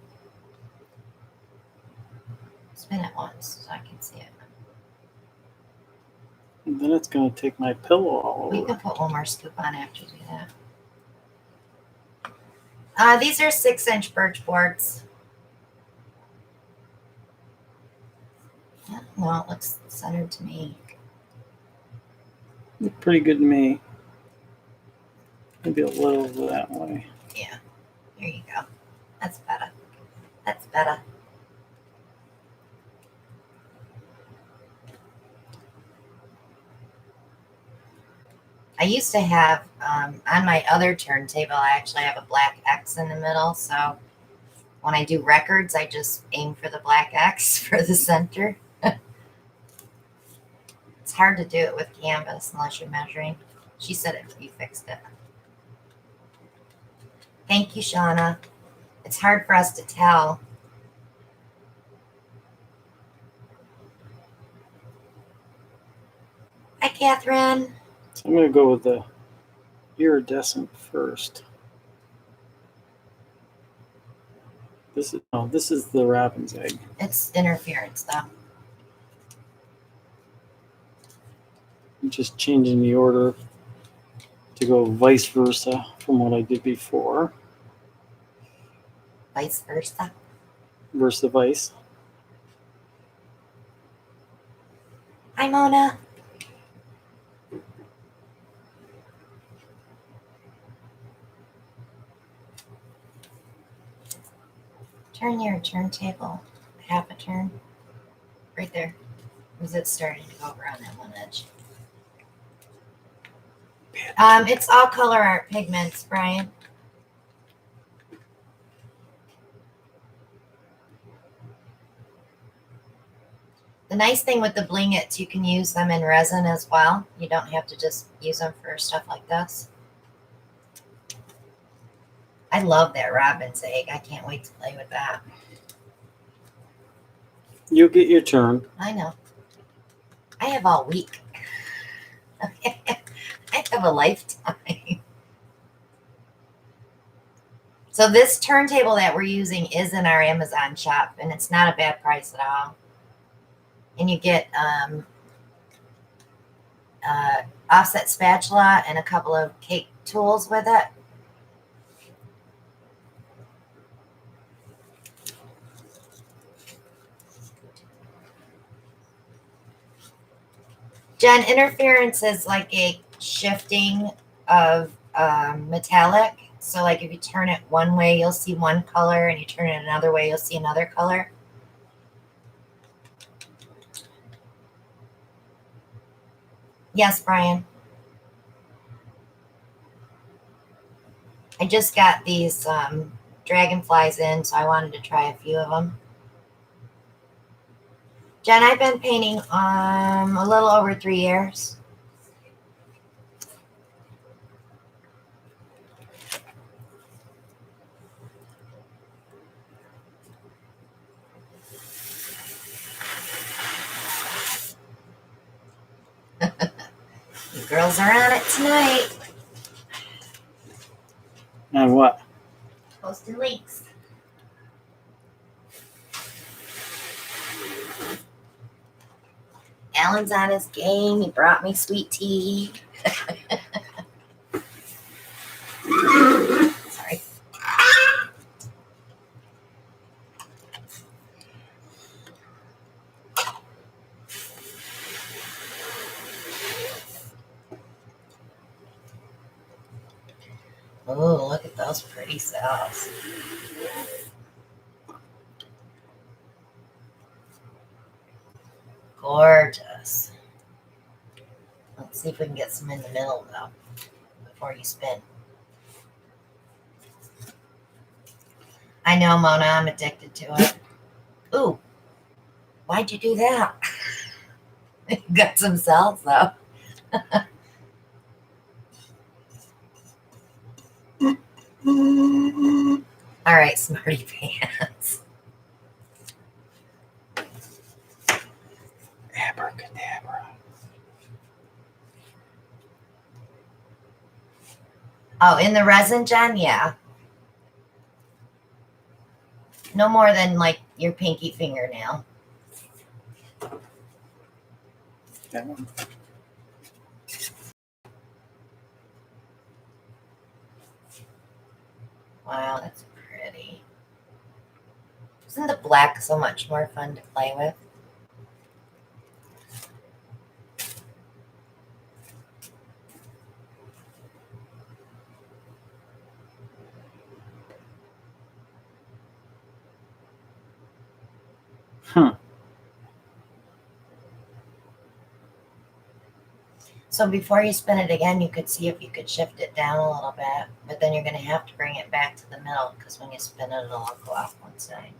Spin it once so I can see it. And then it's going to take my pillow all We over. can put one more scoop on after you do that. These are 6-inch birch boards. No, it looks centered to me. Look pretty good to me. Maybe a little that way. Yeah, there you go. That's better. That's better. I used to have, on my other turntable, I actually have a black X in the middle. So when I do records, I just aim for the black X for the center. It's hard to do it with canvas unless you're measuring. She said you fixed it. Thank you, Shauna. It's hard for us to tell. Hi, Catherine. So I'm going to go with the iridescent first. This is the robin's egg. It's interference, though. I'm just changing the order to go vice versa from what I did before. Vice versa. Versa vice. Hi, Mona. Turn your turntable half a turn. Right there. Because it's starting to go around that one edge. It's all color art pigments, Brian. The nice thing with the bling it's you can use them in resin as well. You don't have to just use them for stuff like this. I love that robin's egg. I can't wait to play with that. You'll get your turn. I know. I have all week. I have a lifetime. So this turntable that we're using is in our Amazon shop, and it's not a bad price at all. And you get offset spatula and a couple of cake tools with it. Jen, interference is like a shifting of metallic. So like if you turn it one way, you'll see one color, and you turn it another way, you'll see another color. Yes, Brian. I just got these dragonflies in, so I wanted to try a few of them. Jen, I've been painting a little over 3 years. You girls are on it tonight. On what? Posting links. Alan's on his game. He brought me sweet tea. Sorry. Oh, look at those pretty cells. Gorgeous. Let's see if we can get some in the middle, though, before you spin. I know, Mona, I'm addicted to it. Ooh, why'd you do that? Got some cells, though. All right, smarty pants. Abracadabra. Oh, in the resin, Jen? Yeah. No more than like your pinky fingernail. That one. Wow, that's pretty. Isn't the black so much more fun to play with? Huh. So before you spin it again, you could see if you could shift it down a little bit, but then you're going to have to bring it back to the middle because when you spin it, it'll all go off one side.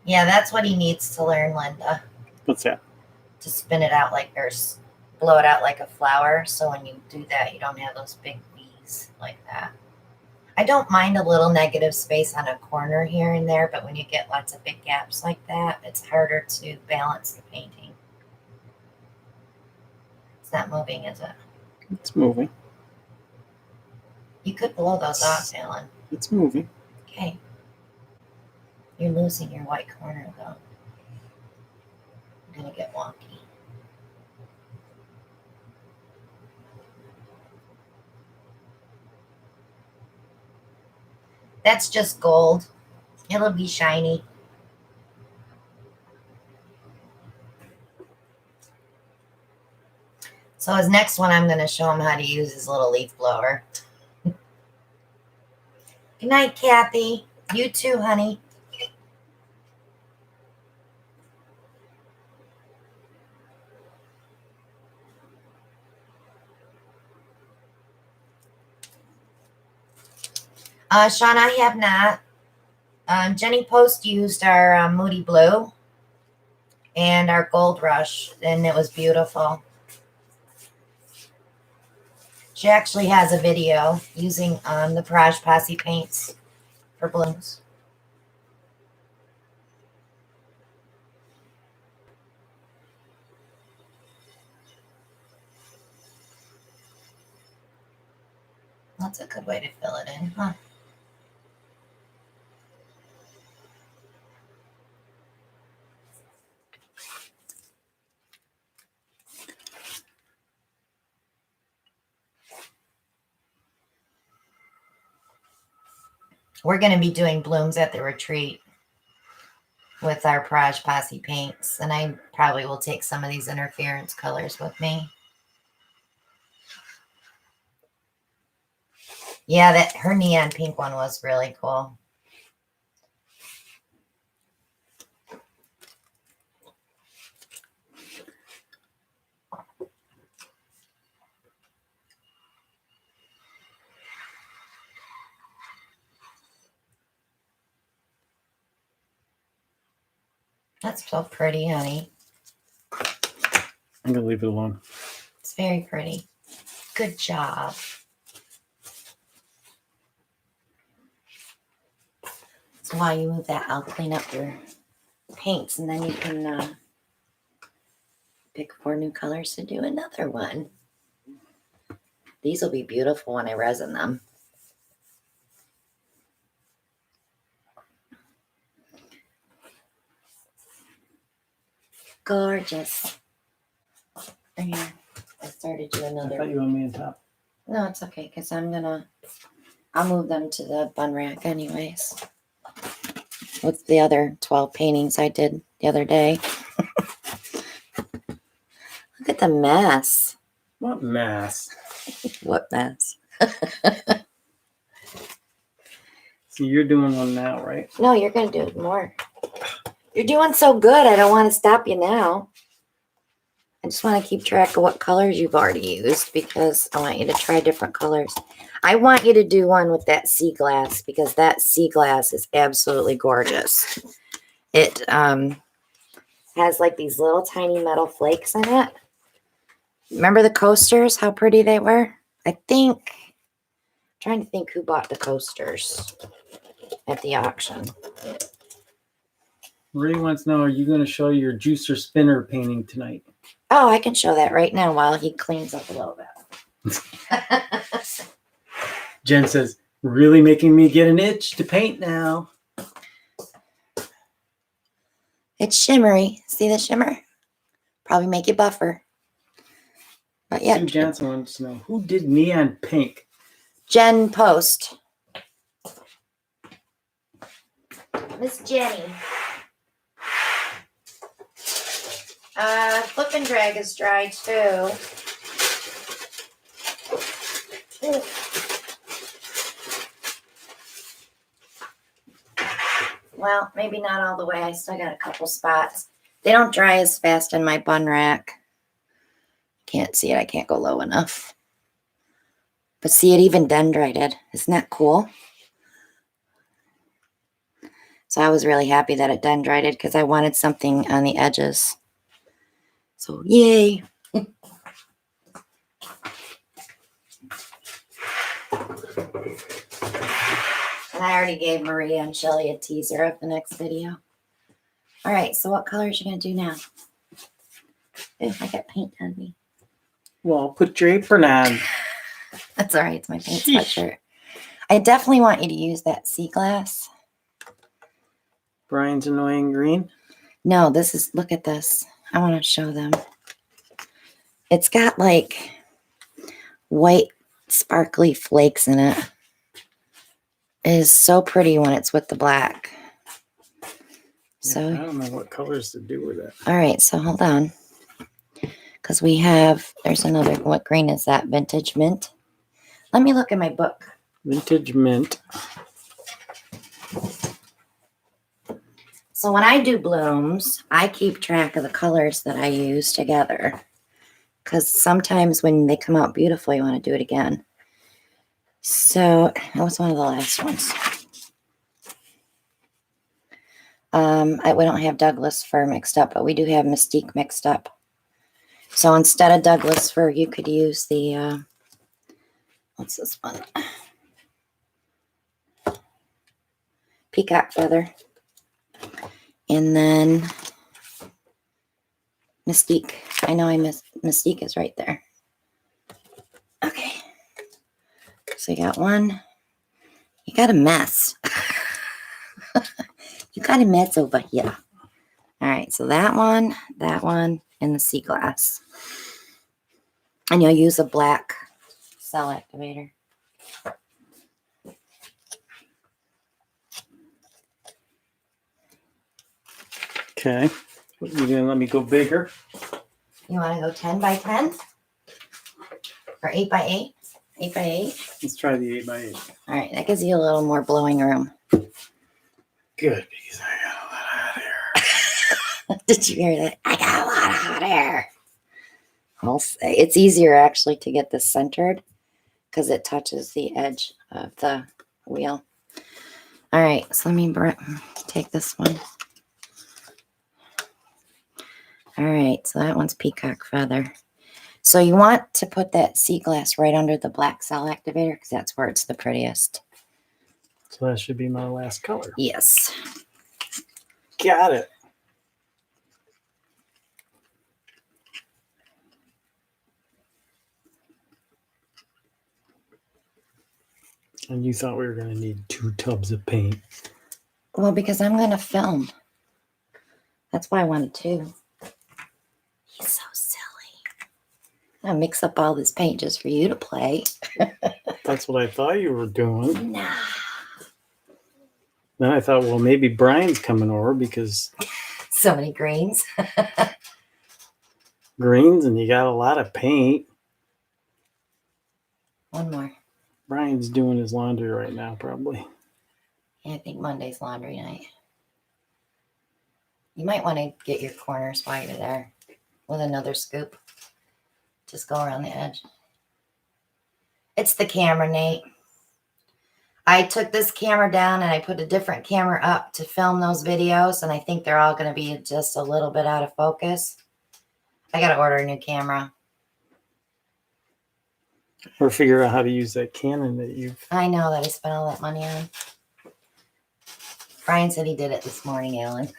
Yeah, that's what he needs to learn, Linda. What's that? To spin it out like, or blow it out like a flower. So when you do that, you don't have those big V's like that. I don't mind a little negative space on a corner here and there, but when you get lots of big gaps like that, it's harder to balance the painting. It's not moving, is it? It's moving. You could blow those off, Alan. It's moving. Okay. You're losing your white corner, though. I'm going to get wonky. That's just gold. It'll be shiny. So his next one, I'm going to show him how to use his little leaf blower. Good night, Kathy. You too, honey. Sean, I have not. Jenny Post used our Moody Blue and our Gold Rush, and it was beautiful. She actually has a video using the Praj Posse paints for blooms. That's a good way to fill it in, huh? We're going to be doing blooms at the retreat with our Praj Posse paints, and I probably will take some of these interference colors with me. Yeah, her neon pink one was really cool. That's so pretty, honey. I'm going to leave it alone. It's very pretty. Good job. So while you move that, I'll clean up your paints, and then you can pick 4 new colors to do another one. These will be beautiful when I resin them. Gorgeous. Here, I started you another. I thought you wanted me on top. No, it's okay, because I'll move them to the bun rack anyways. With the other 12 paintings I did the other day. Look at the mess. What mess? What mess? So you're doing one now, right? No, you're going to do more. You're doing so good. I don't want to stop you now. I just want to keep track of what colors you've already used because I want you to try different colors. I want you to do one with that sea glass because that sea glass is absolutely gorgeous. It has like these little tiny metal flakes in it. Remember the coasters, how pretty they were? I'm trying to think who bought the coasters at the auction. Ray wants to know, are you going to show your juicer spinner painting tonight? Oh, I can show that right now while he cleans up a little bit. Jen says, really making me get an itch to paint now. It's shimmery. See the shimmer? Probably make you buffer. But yeah. Sue Johnson wants to know, who did neon pink? Jen Post. Miss Jenny. Flip and drag is dry too. Well, maybe not all the way. I still got a couple spots. They don't dry as fast in my bun rack. Can't see it. I can't go low enough. But see, it even dendrited. Isn't that cool? So I was really happy that it dendrited because I wanted something on the edges. So yay. And I already gave Maria and Shelly a teaser of the next video. All right, so what color is you going to do now? Ooh, I got paint on me. Well, put your apron on. That's all right. It's my paint sweatshirt. I definitely want you to use that sea glass. Brian's annoying green. No, this is, look at this. I want to show them. It's got like white sparkly flakes in it. It is so pretty when it's with the black. So I don't know what colors to do with it. All right, so hold on. Because we have, there's another, what green is that? Vintage mint. Let me look in my book. Vintage mint. So when I do blooms, I keep track of the colors that I use together. Because sometimes when they come out beautiful, you want to do it again. So that was one of the last ones. We don't have Douglas fir mixed up, but we do have Mystique mixed up. So instead of Douglas fir, you could use the, what's this one? Peacock feather. And then Mystique. I know Mystique is right there. Okay. So you got one. You got a mess. You got a mess over here. All right, so that one, and the sea glass. And you'll use a black cell activator. Okay. What, you gonna let me go bigger? You want to go 10 by 10? Or 8 by 8? 8 by 8? Let's try the 8x8. All right, that gives you a little more blowing room. Good, because I got a lot of hot air. Did you hear that? I got a lot of hot air. I'll say it's easier actually to get this centered because it touches the edge of the wheel. All right, so let me take this one. All right, so that one's peacock feather. So you want to put that sea glass right under the black cell activator because that's where it's the prettiest. So that should be my last color. Yes. Got it. And you thought we were going to need 2 tubs of paint. Well, because I'm going to film. That's why I wanted 2. He's so silly. I mix up all this paint just for you to play. That's what I thought you were doing. Nah. Then I thought, well, maybe Brian's coming over because So many greens. greens and you got a lot of paint. One more. Brian's doing his laundry right now, probably. Yeah, I think Monday's laundry night. You might want to get your corners while you're there with another scoop. Just go around the edge. It's the camera, Nate. I took this camera down and I put a different camera up to film those videos, and I think they're all going to be just a little bit out of focus. I got to order a new camera. Or figure out how to use that Canon that you've... I know that I spent all that money on. Brian said he did it this morning, Alan.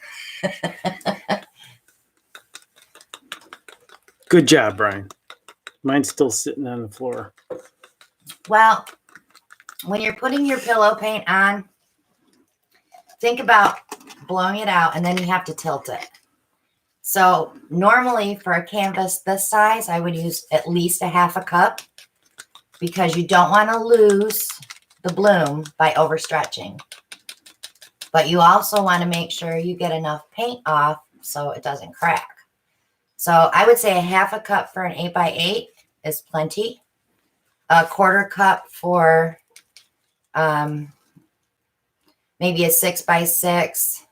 Good job, Brian. Mine's still sitting on the floor. Well, when you're putting your pillow paint on, think about blowing it out, and then you have to tilt it. So normally for a canvas this size, I would use at least a half a cup because you don't want to lose the bloom by overstretching. But you also want to make sure you get enough paint off so it doesn't crack. So I would say a half a cup for an 8x8 is plenty. A quarter cup for maybe a 6x6.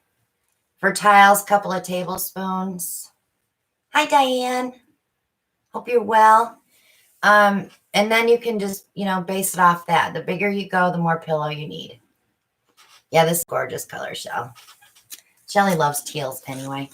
For tiles, couple of tablespoons. Hi, Diane. Hope you're well. And then you can just, base it off that. The bigger you go, the more pillow you need. Yeah, this is a gorgeous color, Shell. Shelly loves teals anyway.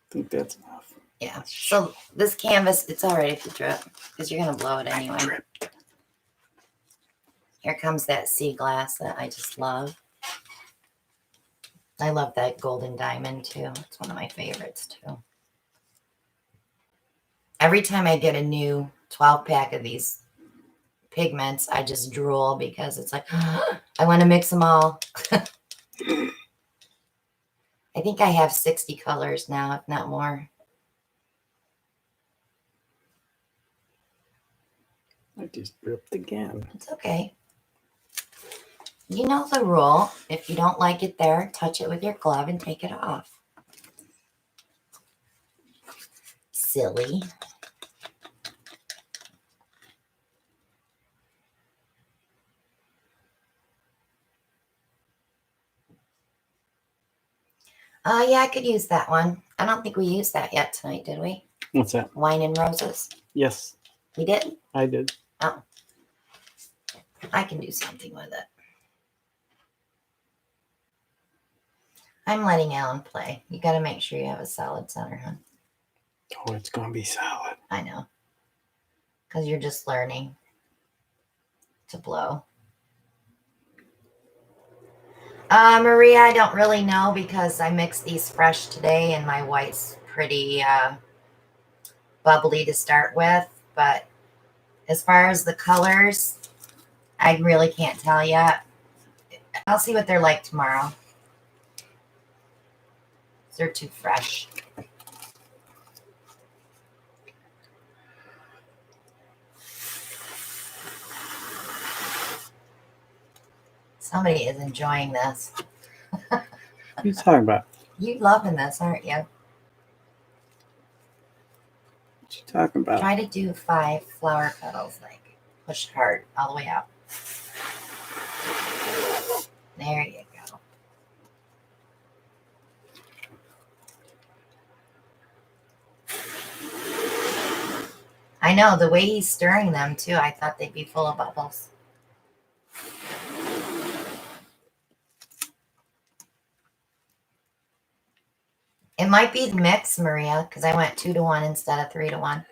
I think that's enough. Yeah. So this canvas, it's all right if you drip because you're going to blow it anyway. Here comes that sea glass that I just love. I love that golden diamond too. It's one of my favorites too. Every time I get a new 12-pack of these pigments, I just drool because it's like, I want to mix them all. I think I have 60 colors now, if not more. I just dripped again. It's okay. You know the rule. If you don't like it there, touch it with your glove and take it off. Silly. Yeah, I could use that one. I don't think we used that yet tonight, did we? What's that? Wine and Roses. Yes, We did? I did. Oh. I can do something with it. I'm letting Alan play. You got to make sure you have a solid center, huh? Oh, it's going to be solid. I know. Because you're just learning to blow. Maria, I don't really know because I mixed these fresh today and my white's pretty bubbly to start with. But as far as the colors, I really can't tell yet. I'll see what they're like tomorrow. They're too fresh. Somebody is enjoying this. What are you talking about? You loving this, aren't you? What you talking about? Try to do 5 flower petals, like push hard all the way out. There you go. I know the way he's stirring them too. I thought they'd be full of bubbles. It might be the mix, Maria, because I went 2 to 1 instead of 3 to 1.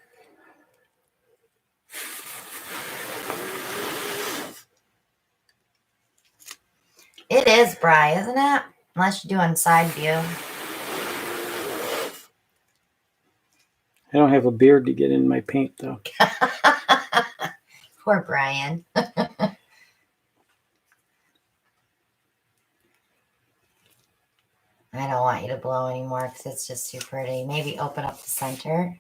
It is, Bri, isn't it? Unless you're doing side view. I don't have a beard to get in my paint, though. Poor Brian. I don't want you to blow anymore because it's just too pretty. Maybe open up the center.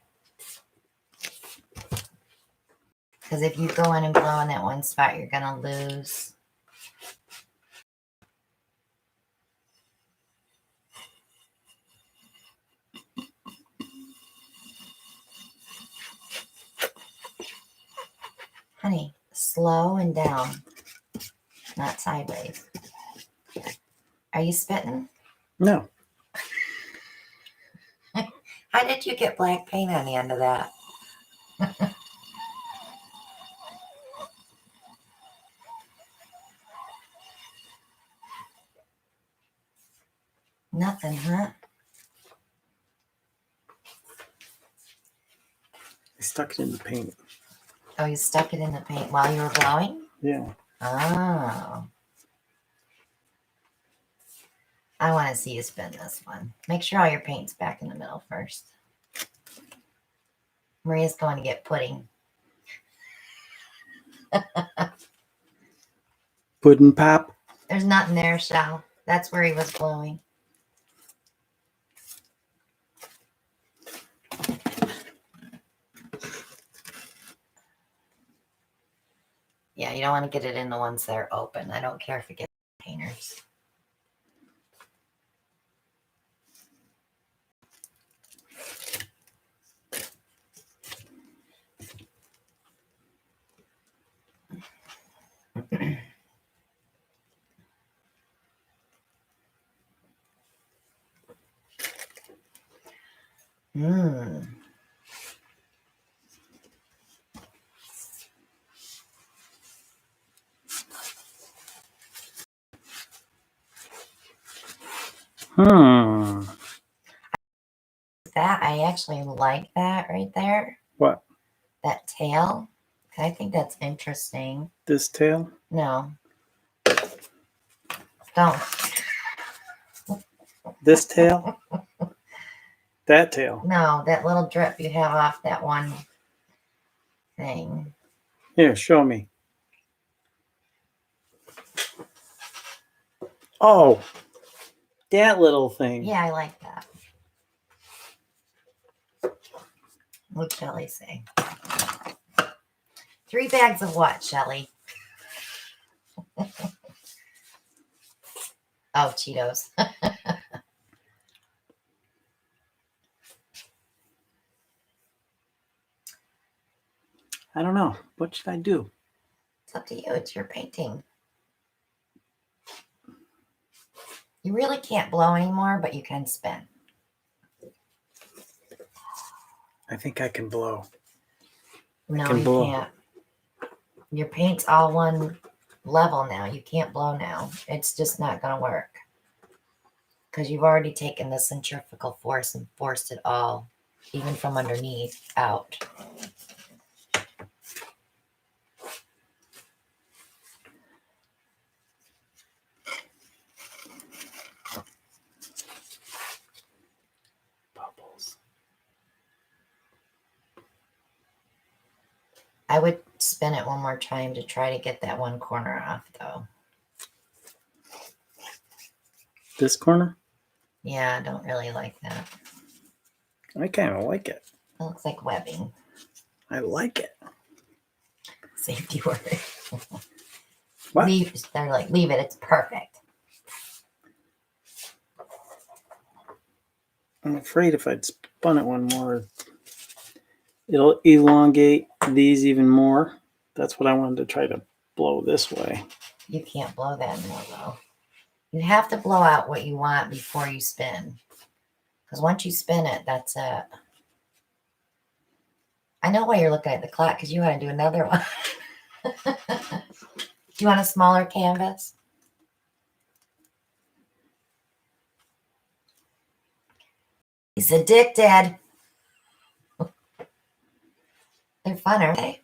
Because if you go in and blow in that one spot, you're going to lose. Honey, slow and down, not sideways. Are you spitting? No. How did you get black paint on the end of that? Nothing, huh? I stuck it in the paint. Oh, you stuck it in the paint while you were blowing? Yeah. Oh. I want to see you spin this one. Make sure all your paint's back in the middle first. Maria's going to get pudding. Pudding pop. There's nothing there, Shal. That's where he was blowing. you don't want to get it in the ones that are open. I don't care if it gets painters. Mmm. That I actually like that right there. What? That tail. I think that's interesting. This tail? No. Don't. This tail? That tail? No, that little drip you have off that one thing. Here, show me. Oh, that little thing. Yeah, I like that. What'd Shelly say? 3 bags of what, Shelly? Oh, Cheetos. I don't know. What should I do? It's up to you. It's your painting. You really can't blow anymore, but you can spin. I think I can blow. No, can you blow. can't. Your paint's all one level now. You can't blow now. It's just not going to work. Because you've already taken the centrifugal force and forced it all, even from underneath, out. Bubbles. I would spin it one more time to try to get that one corner off, though. This corner? Yeah, I don't really like that. I kind of like it. It looks like webbing. I like it. Safety word. What? They're like, leave it. It's perfect. I'm afraid if I'd spun it one more, it'll elongate these even more. That's what I wanted to try to blow this way. You can't blow that more, though. You have to blow out what you want before you spin. Because once you spin it, that's it. I know why you're looking at the clock, because you want to do another one. Do you want a smaller canvas? He's addicted. They're fun, aren't they?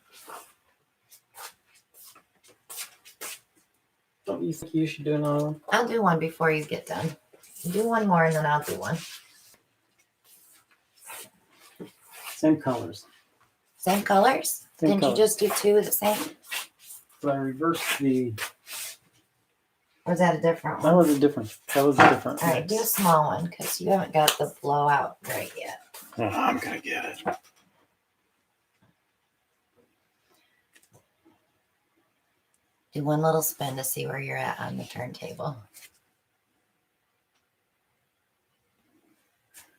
Don't you think you should do another one? I'll do one before you get done. You do one more and then I'll do one. Same colors. Same colors? Same Didn't colors. you just do 2 of the same? But I reversed the. Or is that a different That one? was a different. That was a different. All right, do a small one because you haven't got the blowout right yet. Oh, I'm gonna get it. Do one little spin to see where you're at on the turntable.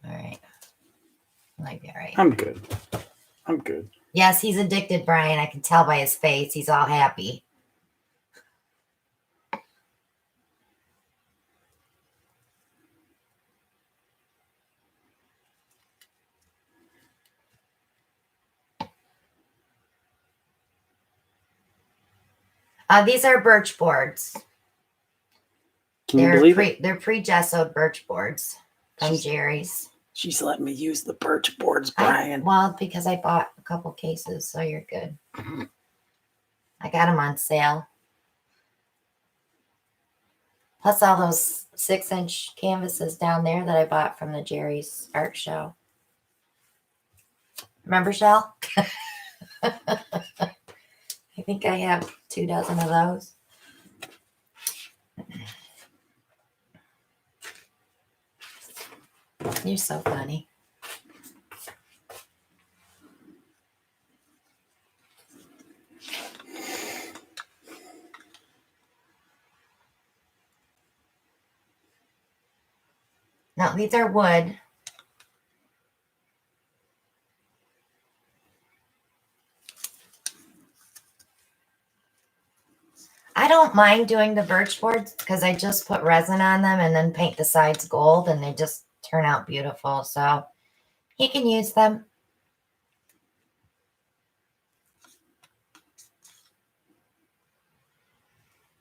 All right. Might be all right. I'm good. I'm good. Yes, he's addicted, Brian. I can tell by his face. He's all happy. These are birch boards. Can you believe it? They're pre-gessoed birch boards from Jerry's. She's letting me use the birch boards, Brian. Well, because I bought a couple cases, so you're good. I got them on sale. Plus all those 6-inch canvases down there that I bought from the Jerry's art show. Remember, Shell? I think I have 2 dozen of those. You're so funny. No, these are wood. I don't mind doing the birch boards because I just put resin on them and then paint the sides gold and they just turn out beautiful. So he can use them.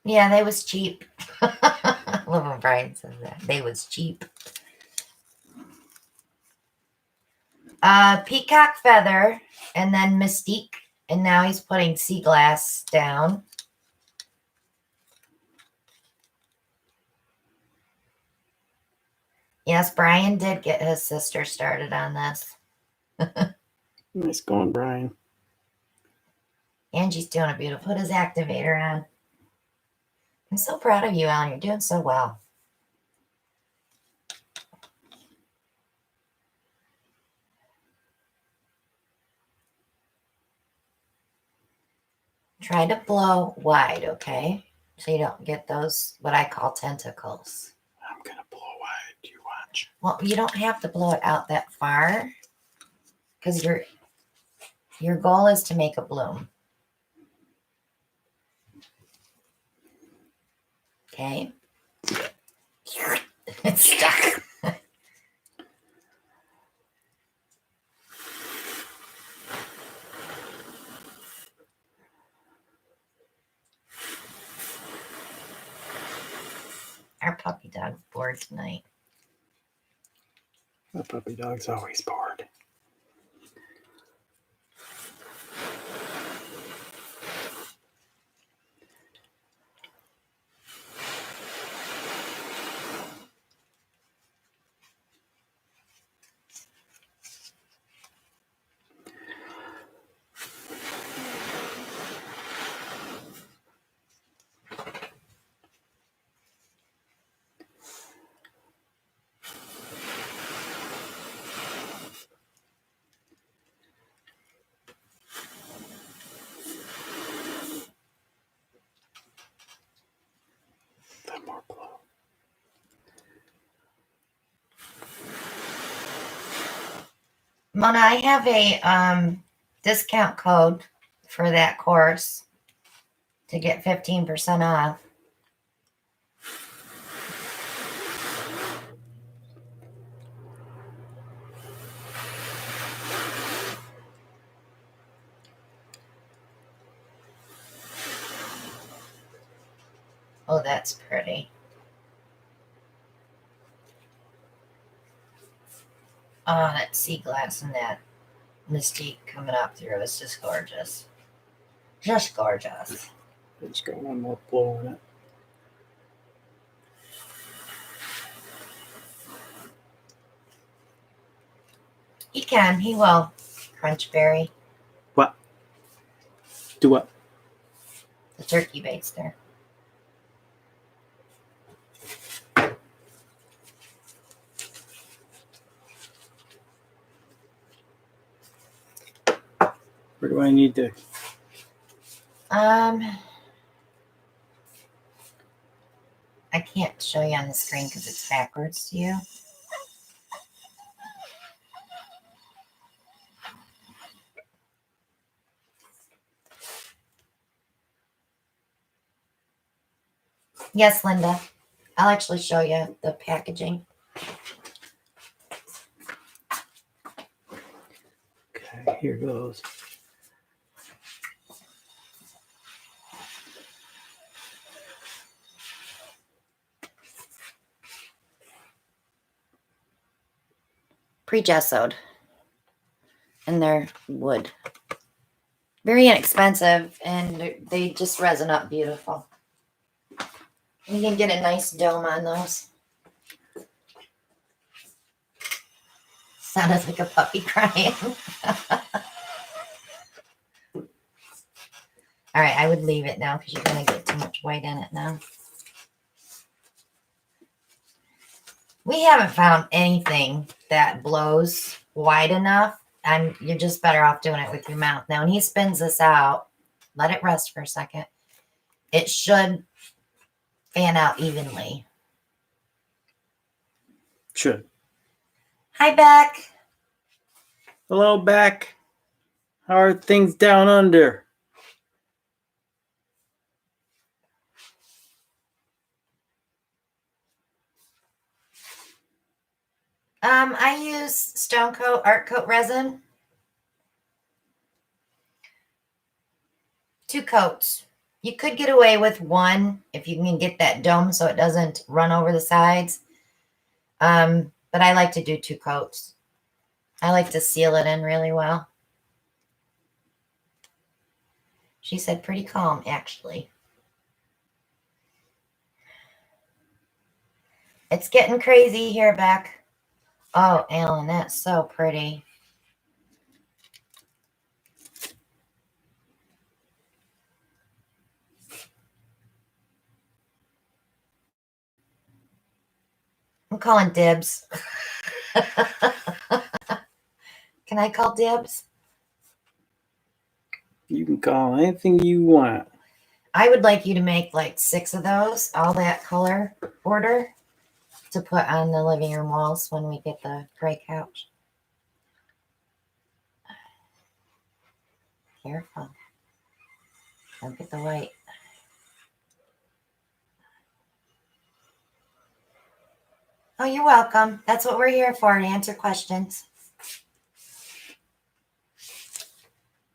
Yeah, they was cheap. I love when Brian says that. They was cheap. Peacock feather and then Mystique. And now he's putting sea glass down. Yes, Brian did get his sister started on this. Nice going, Brian. Angie's doing a beautiful. Put his activator on. I'm so proud of you, Alan. You're doing so well. Try to blow wide, okay? So you don't get those, what I call tentacles. I'm going to blow wide. You watch. Well, you don't have to blow it out that far because your goal is to make a bloom. Okay? It's stuck. Our puppy dog's bored tonight. The puppy dog's always bored. More blow. Mona, I have a discount code for that course to get 15% off. Oh, that's pretty. Oh, that sea glass and that mystique coming up through is just gorgeous. Just gorgeous. Just got one more blow on it. He can. He will. Crunchberry. What? Do what? The turkey baster. Where do I need to? I can't show you on the screen because it's backwards to you. Yes, Linda. I'll actually show you the packaging. Okay, here goes. Pre-gessoed. And they're wood. Very inexpensive, and they just resin up beautiful. You can get a nice dome on those. Sounded like a puppy crying. All right, I would leave it now because you're going to get too much white in it now. We haven't found anything that blows wide enough, and you're just better off doing it with your mouth. Now, when he spins this out, let it rest for a second. It should fan out evenly. Should. Hi, Beck. Hello, Beck. How are things down under? I use Stone Coat Art Coat resin. 2 coats. You could get away with 1 if you can get that dome so it doesn't run over the sides. But I like to do 2 coats. I like to seal it in really well. She said pretty calm, actually. It's getting crazy here, Beck. Oh, Alan, that's so pretty. I'm calling dibs. Can I call dibs? You can call anything you want. I would like you to make like 6 of those, all that color border, to put on the living room walls when we get the gray couch. Careful. Don't get the white. Oh, you're welcome. That's what we're here for, to answer questions.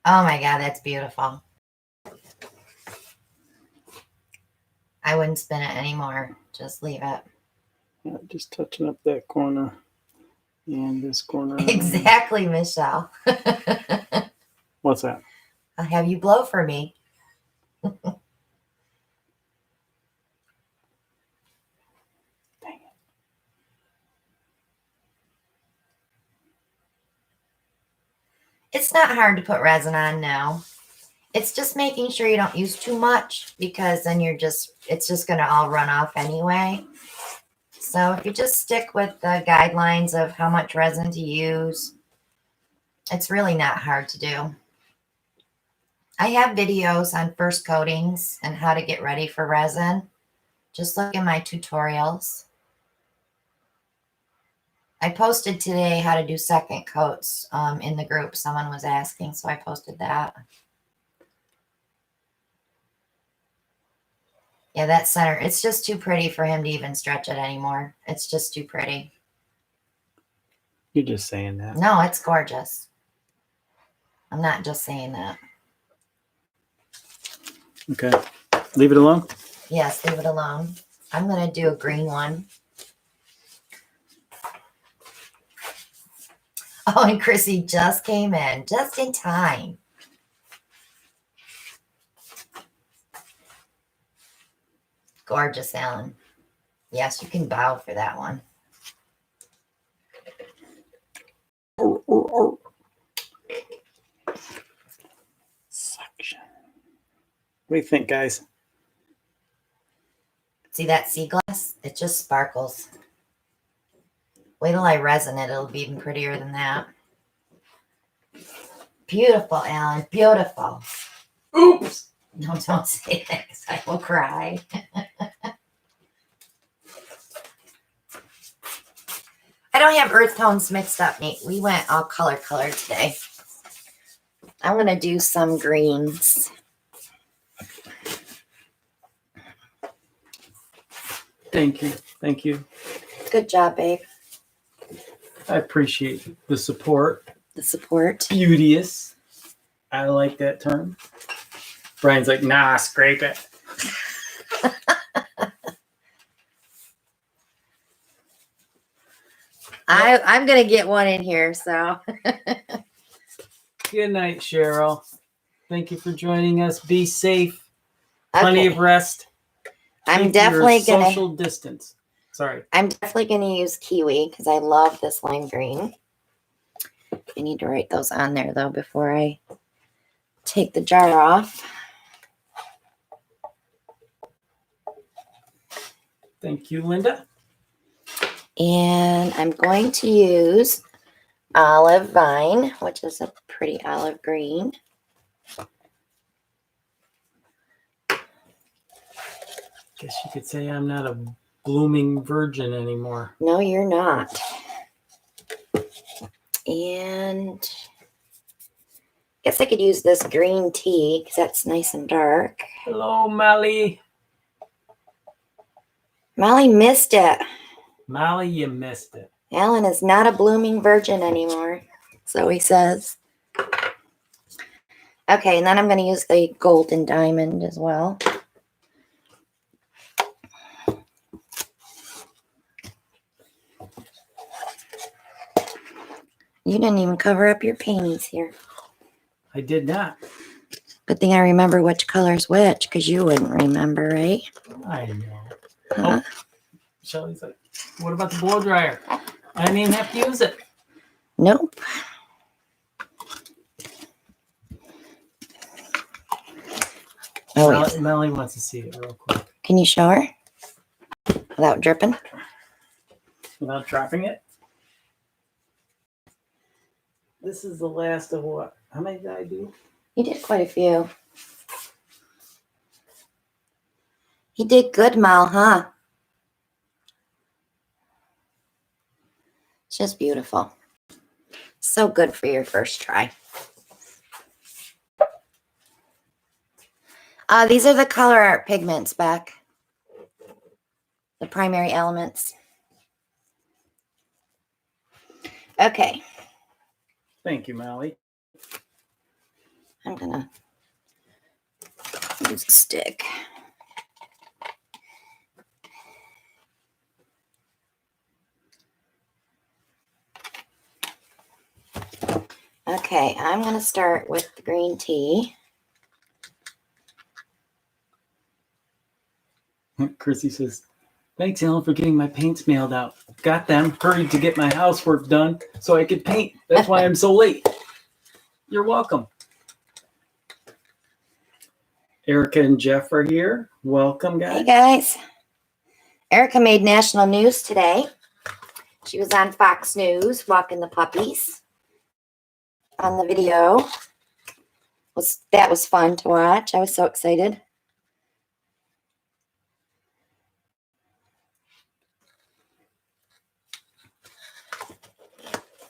Oh my God, that's beautiful. I wouldn't spin it anymore. Just leave it. Yeah, just touching up that corner and this corner. Exactly, Michelle. What's that? I'll have you blow for me. It's not hard to put resin on now. It's just making sure you don't use too much, because then it's just going to all run off anyway. So if you just stick with the guidelines of how much resin to use, it's really not hard to do. I have videos on first coatings and how to get ready for resin. Just look at my tutorials. I posted today how to do second coats in the group. Someone was asking, so I posted that. Yeah, that center, it's just too pretty for him to even stretch it anymore. It's just too pretty. You're just saying that. No, it's gorgeous. I'm not just saying that. Okay. Leave it alone? Yes, leave it alone. I'm going to do a green one. Oh, and Chrissy just came in, just in time. Gorgeous, Alan. Yes, you can bow for that one. Suction. What do you think, guys? See that sea glass? It just sparkles. Wait till I resin it. It'll be even prettier than that. Beautiful, Alan. Beautiful. Oops. No, don't say that, because I will cry. I don't have earth tones mixed up, Nate. We went all color today. I'm going to do some greens. Thank you. Thank you. Good job, babe. I appreciate the support. The support. Beauteous. I like that term. Brian's like, nah, scrape it. I'm going to get one in here, so. Good night, Cheryl. Thank you for joining us. Be safe. Plenty of rest. I'm definitely going to social distance. Sorry. I'm definitely going to use kiwi because I love this lime green. I need to write those on there, though, before I take the jar off. Thank you, Linda. And I'm going to use Olive Vine, which is a pretty olive green. Guess you could say I'm not a blooming virgin anymore. No, you're not. And I guess I could use this green tea because that's nice and dark. Hello, Molly. Molly missed it. Molly, you missed it. Alan is not a blooming virgin anymore, so he says. Okay, and then I'm going to use the golden diamond as well. You didn't even cover up your paintings here. I did not. Good thing I remember which color's which, because you wouldn't remember, right? I know. Huh? Oh, Shelly's like, what about the blow dryer? I didn't even have to use it. Nope. Oh, yes. Melly wants to see it real quick. Can you show her? Without dripping? Without dropping it? This is the last of what? How many did I do? You did quite a few. He did good, Mal, huh? It's just beautiful. So good for your first try. These are the color art pigments, Beck. The primary elements. Okay. Thank you, Molly. I'm gonna use a stick. Okay, I'm gonna start with the green tea. Chrissy says, thanks, Alan, for getting my paints mailed out. Got them. Hurried to get my housework done so I could paint. That's why I'm so late. You're welcome. Erica and Jeff are here. Welcome, guys. Hey, guys. Erica made national news today. She was on Fox News walking the puppies on the video. That was fun to watch. I was so excited.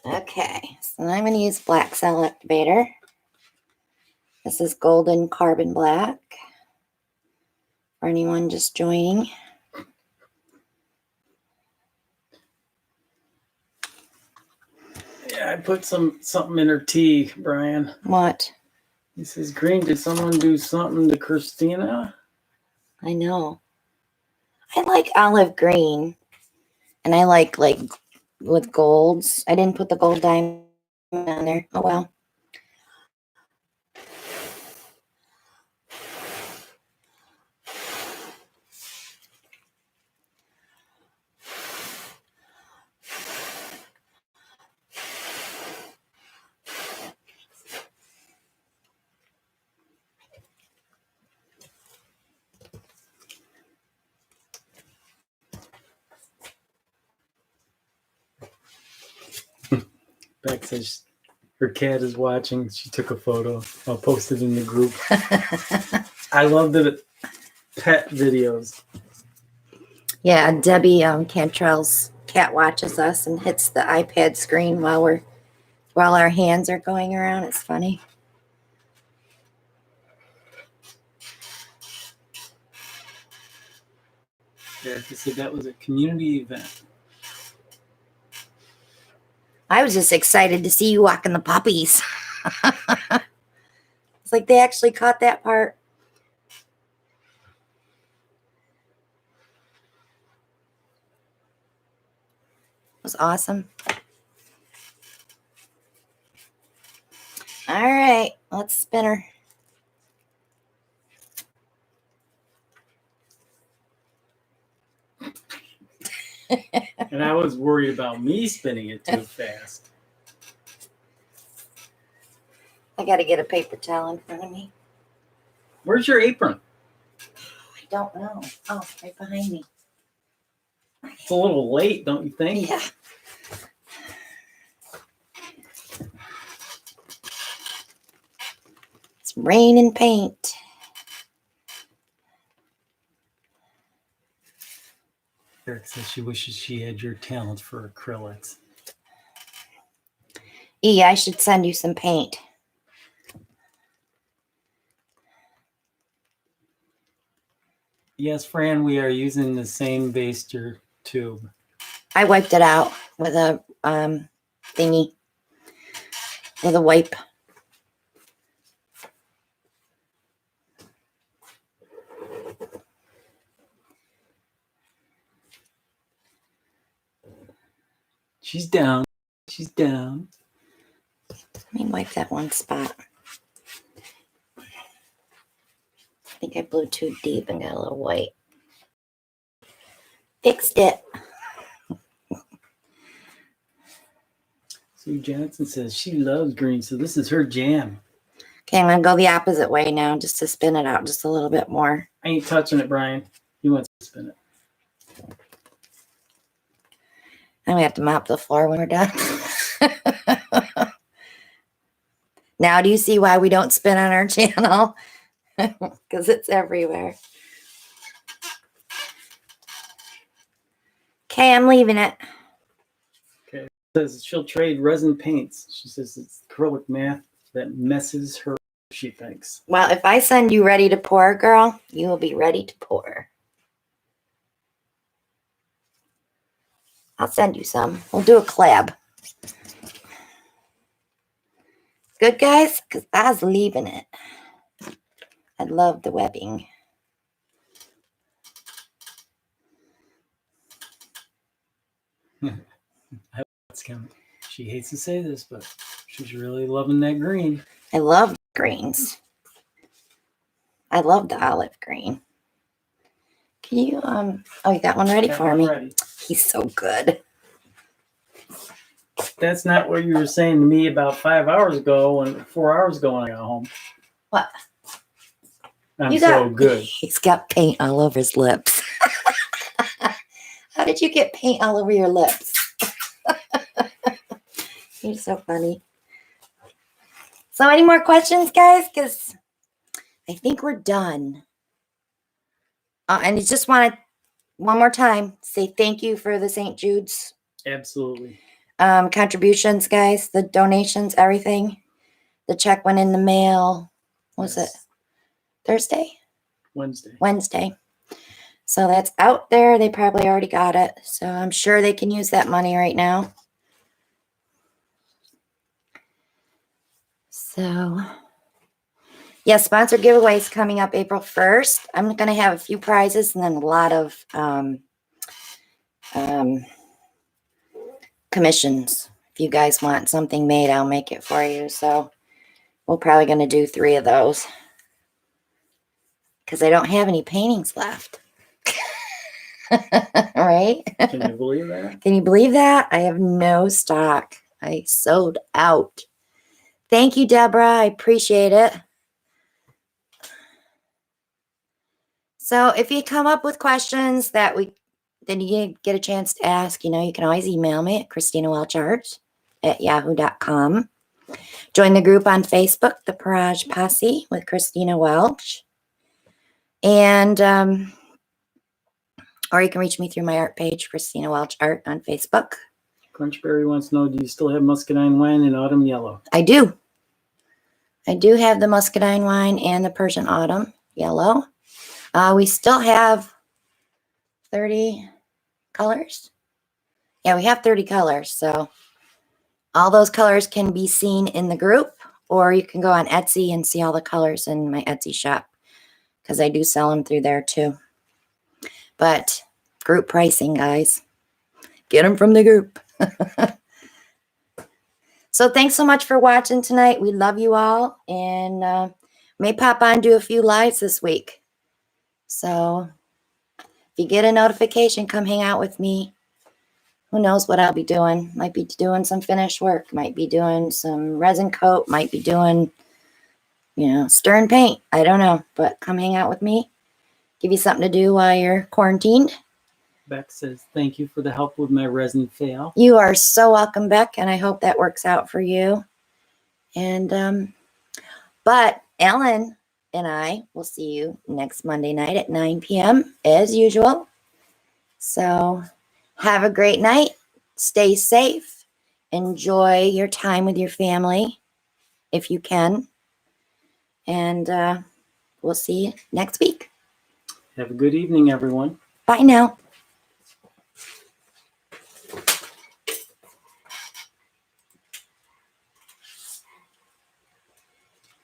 Okay, so I'm going to use black cell activator. This is golden carbon black for anyone just joining. Yeah, I put something in her tea, Brian. What? This is green. Did someone do something to Christina? I know. I like olive green, and I like with golds. I didn't put the gold diamond on there. Oh well. Beck says her cat is watching. She took a photo. I'll post it in the group. I love the pet videos. Yeah, Debbie Cantrell's cat watches us and hits the iPad screen while our hands are going around. It's funny. Erica said that was a community event. I was just excited to see you walking the puppies. It's like they actually caught that part. It was awesome. All right, let's spin her. And I was worried about me spinning it too fast. I got to get a paper towel in front of me. Where's your apron? I don't know. Oh, right behind me. It's a little late, don't you think? Yeah. It's rain and paint. Eric says she wishes she had your talent for acrylics. I should send you some paint. Yes, Fran, we are using the same baster tube. I wiped it out with a thingy, with a wipe. She's down. She's down. Let me wipe that one spot. I think I blew too deep and got a little white. Fixed it. Sue Johnson says she loves green, so this is her jam. Okay, I'm going to go the opposite way now just to spin it out just a little bit more. I ain't touching it, Brian. He wants to spin it. And we have to mop the floor when we're done. Now, do you see why we don't spin on our channel? Because it's everywhere. Okay, I'm leaving it. Okay. It says she'll trade resin paints. She says it's acrylic math that messes her, she thinks. Well, if I send you ready to pour, girl, you will be ready to pour. I'll send you some. We'll do a collab. Good, guys? Because I was leaving it. I love the webbing. She hates to say this, but she's really loving that green. I love greens. I love the olive green. Can you, oh, you got one ready for me? Ready. He's so good. That's not what you were saying to me about 4 hours ago when I got home. What? I'm so good. He's got paint all over his lips. How did you get paint all over your lips? You're so funny. So any more questions, guys? Because I think we're done. And I just want to, one more time, say thank you for the St. Jude's. Absolutely. Contributions, guys, the donations, everything. The check went in the mail. What was it? Thursday? Wednesday. So that's out there. They probably already got it. So I'm sure they can use that money right now. So, yeah, sponsor giveaways coming up April 1st. I'm going to have a few prizes and then a lot of commissions. If you guys want something made, I'll make it for you. So we're probably going to do 3 of those because I don't have any paintings left. Right? Can you believe that? Can you believe that? I have no stock. I sold out. Thank you, Deborah. I appreciate it. So if you come up with questions that then you get a chance to ask, you can always email me at ChristinaWelchArt@yahoo.com. Join the group on Facebook, the Parage Posse with Christina Welch. And, or you can reach me through my art page, Christina Welch Art on Facebook. Crunchberry wants to know, do you still have muscadine wine in autumn yellow? I do. I do have the muscadine wine and the Persian autumn yellow. We still have 30 colors. Yeah, we have 30 colors. So all those colors can be seen in the group, or you can go on Etsy and see all the colors in my Etsy shop because I do sell them through there too. But group pricing, guys. Get them from the group. So thanks so much for watching tonight. We love you all. And may pop on, do a few lives this week. So if you get a notification, come hang out with me. Who knows what I'll be doing. Might be doing some finished work. Might be doing some resin coat. Might be doing, stirring paint. I don't know. But come hang out with me. Give you something to do while you're quarantined. Beck says, thank you for the help with my resin fail. You are so welcome, Beck, and I hope that works out for you. And, but Ellen and I will see you next Monday night at 9 p.m. as usual. So have a great night. Stay safe enjoy your time with your family if you can. And we'll see you next week. Have a good evening, everyone. Bye now.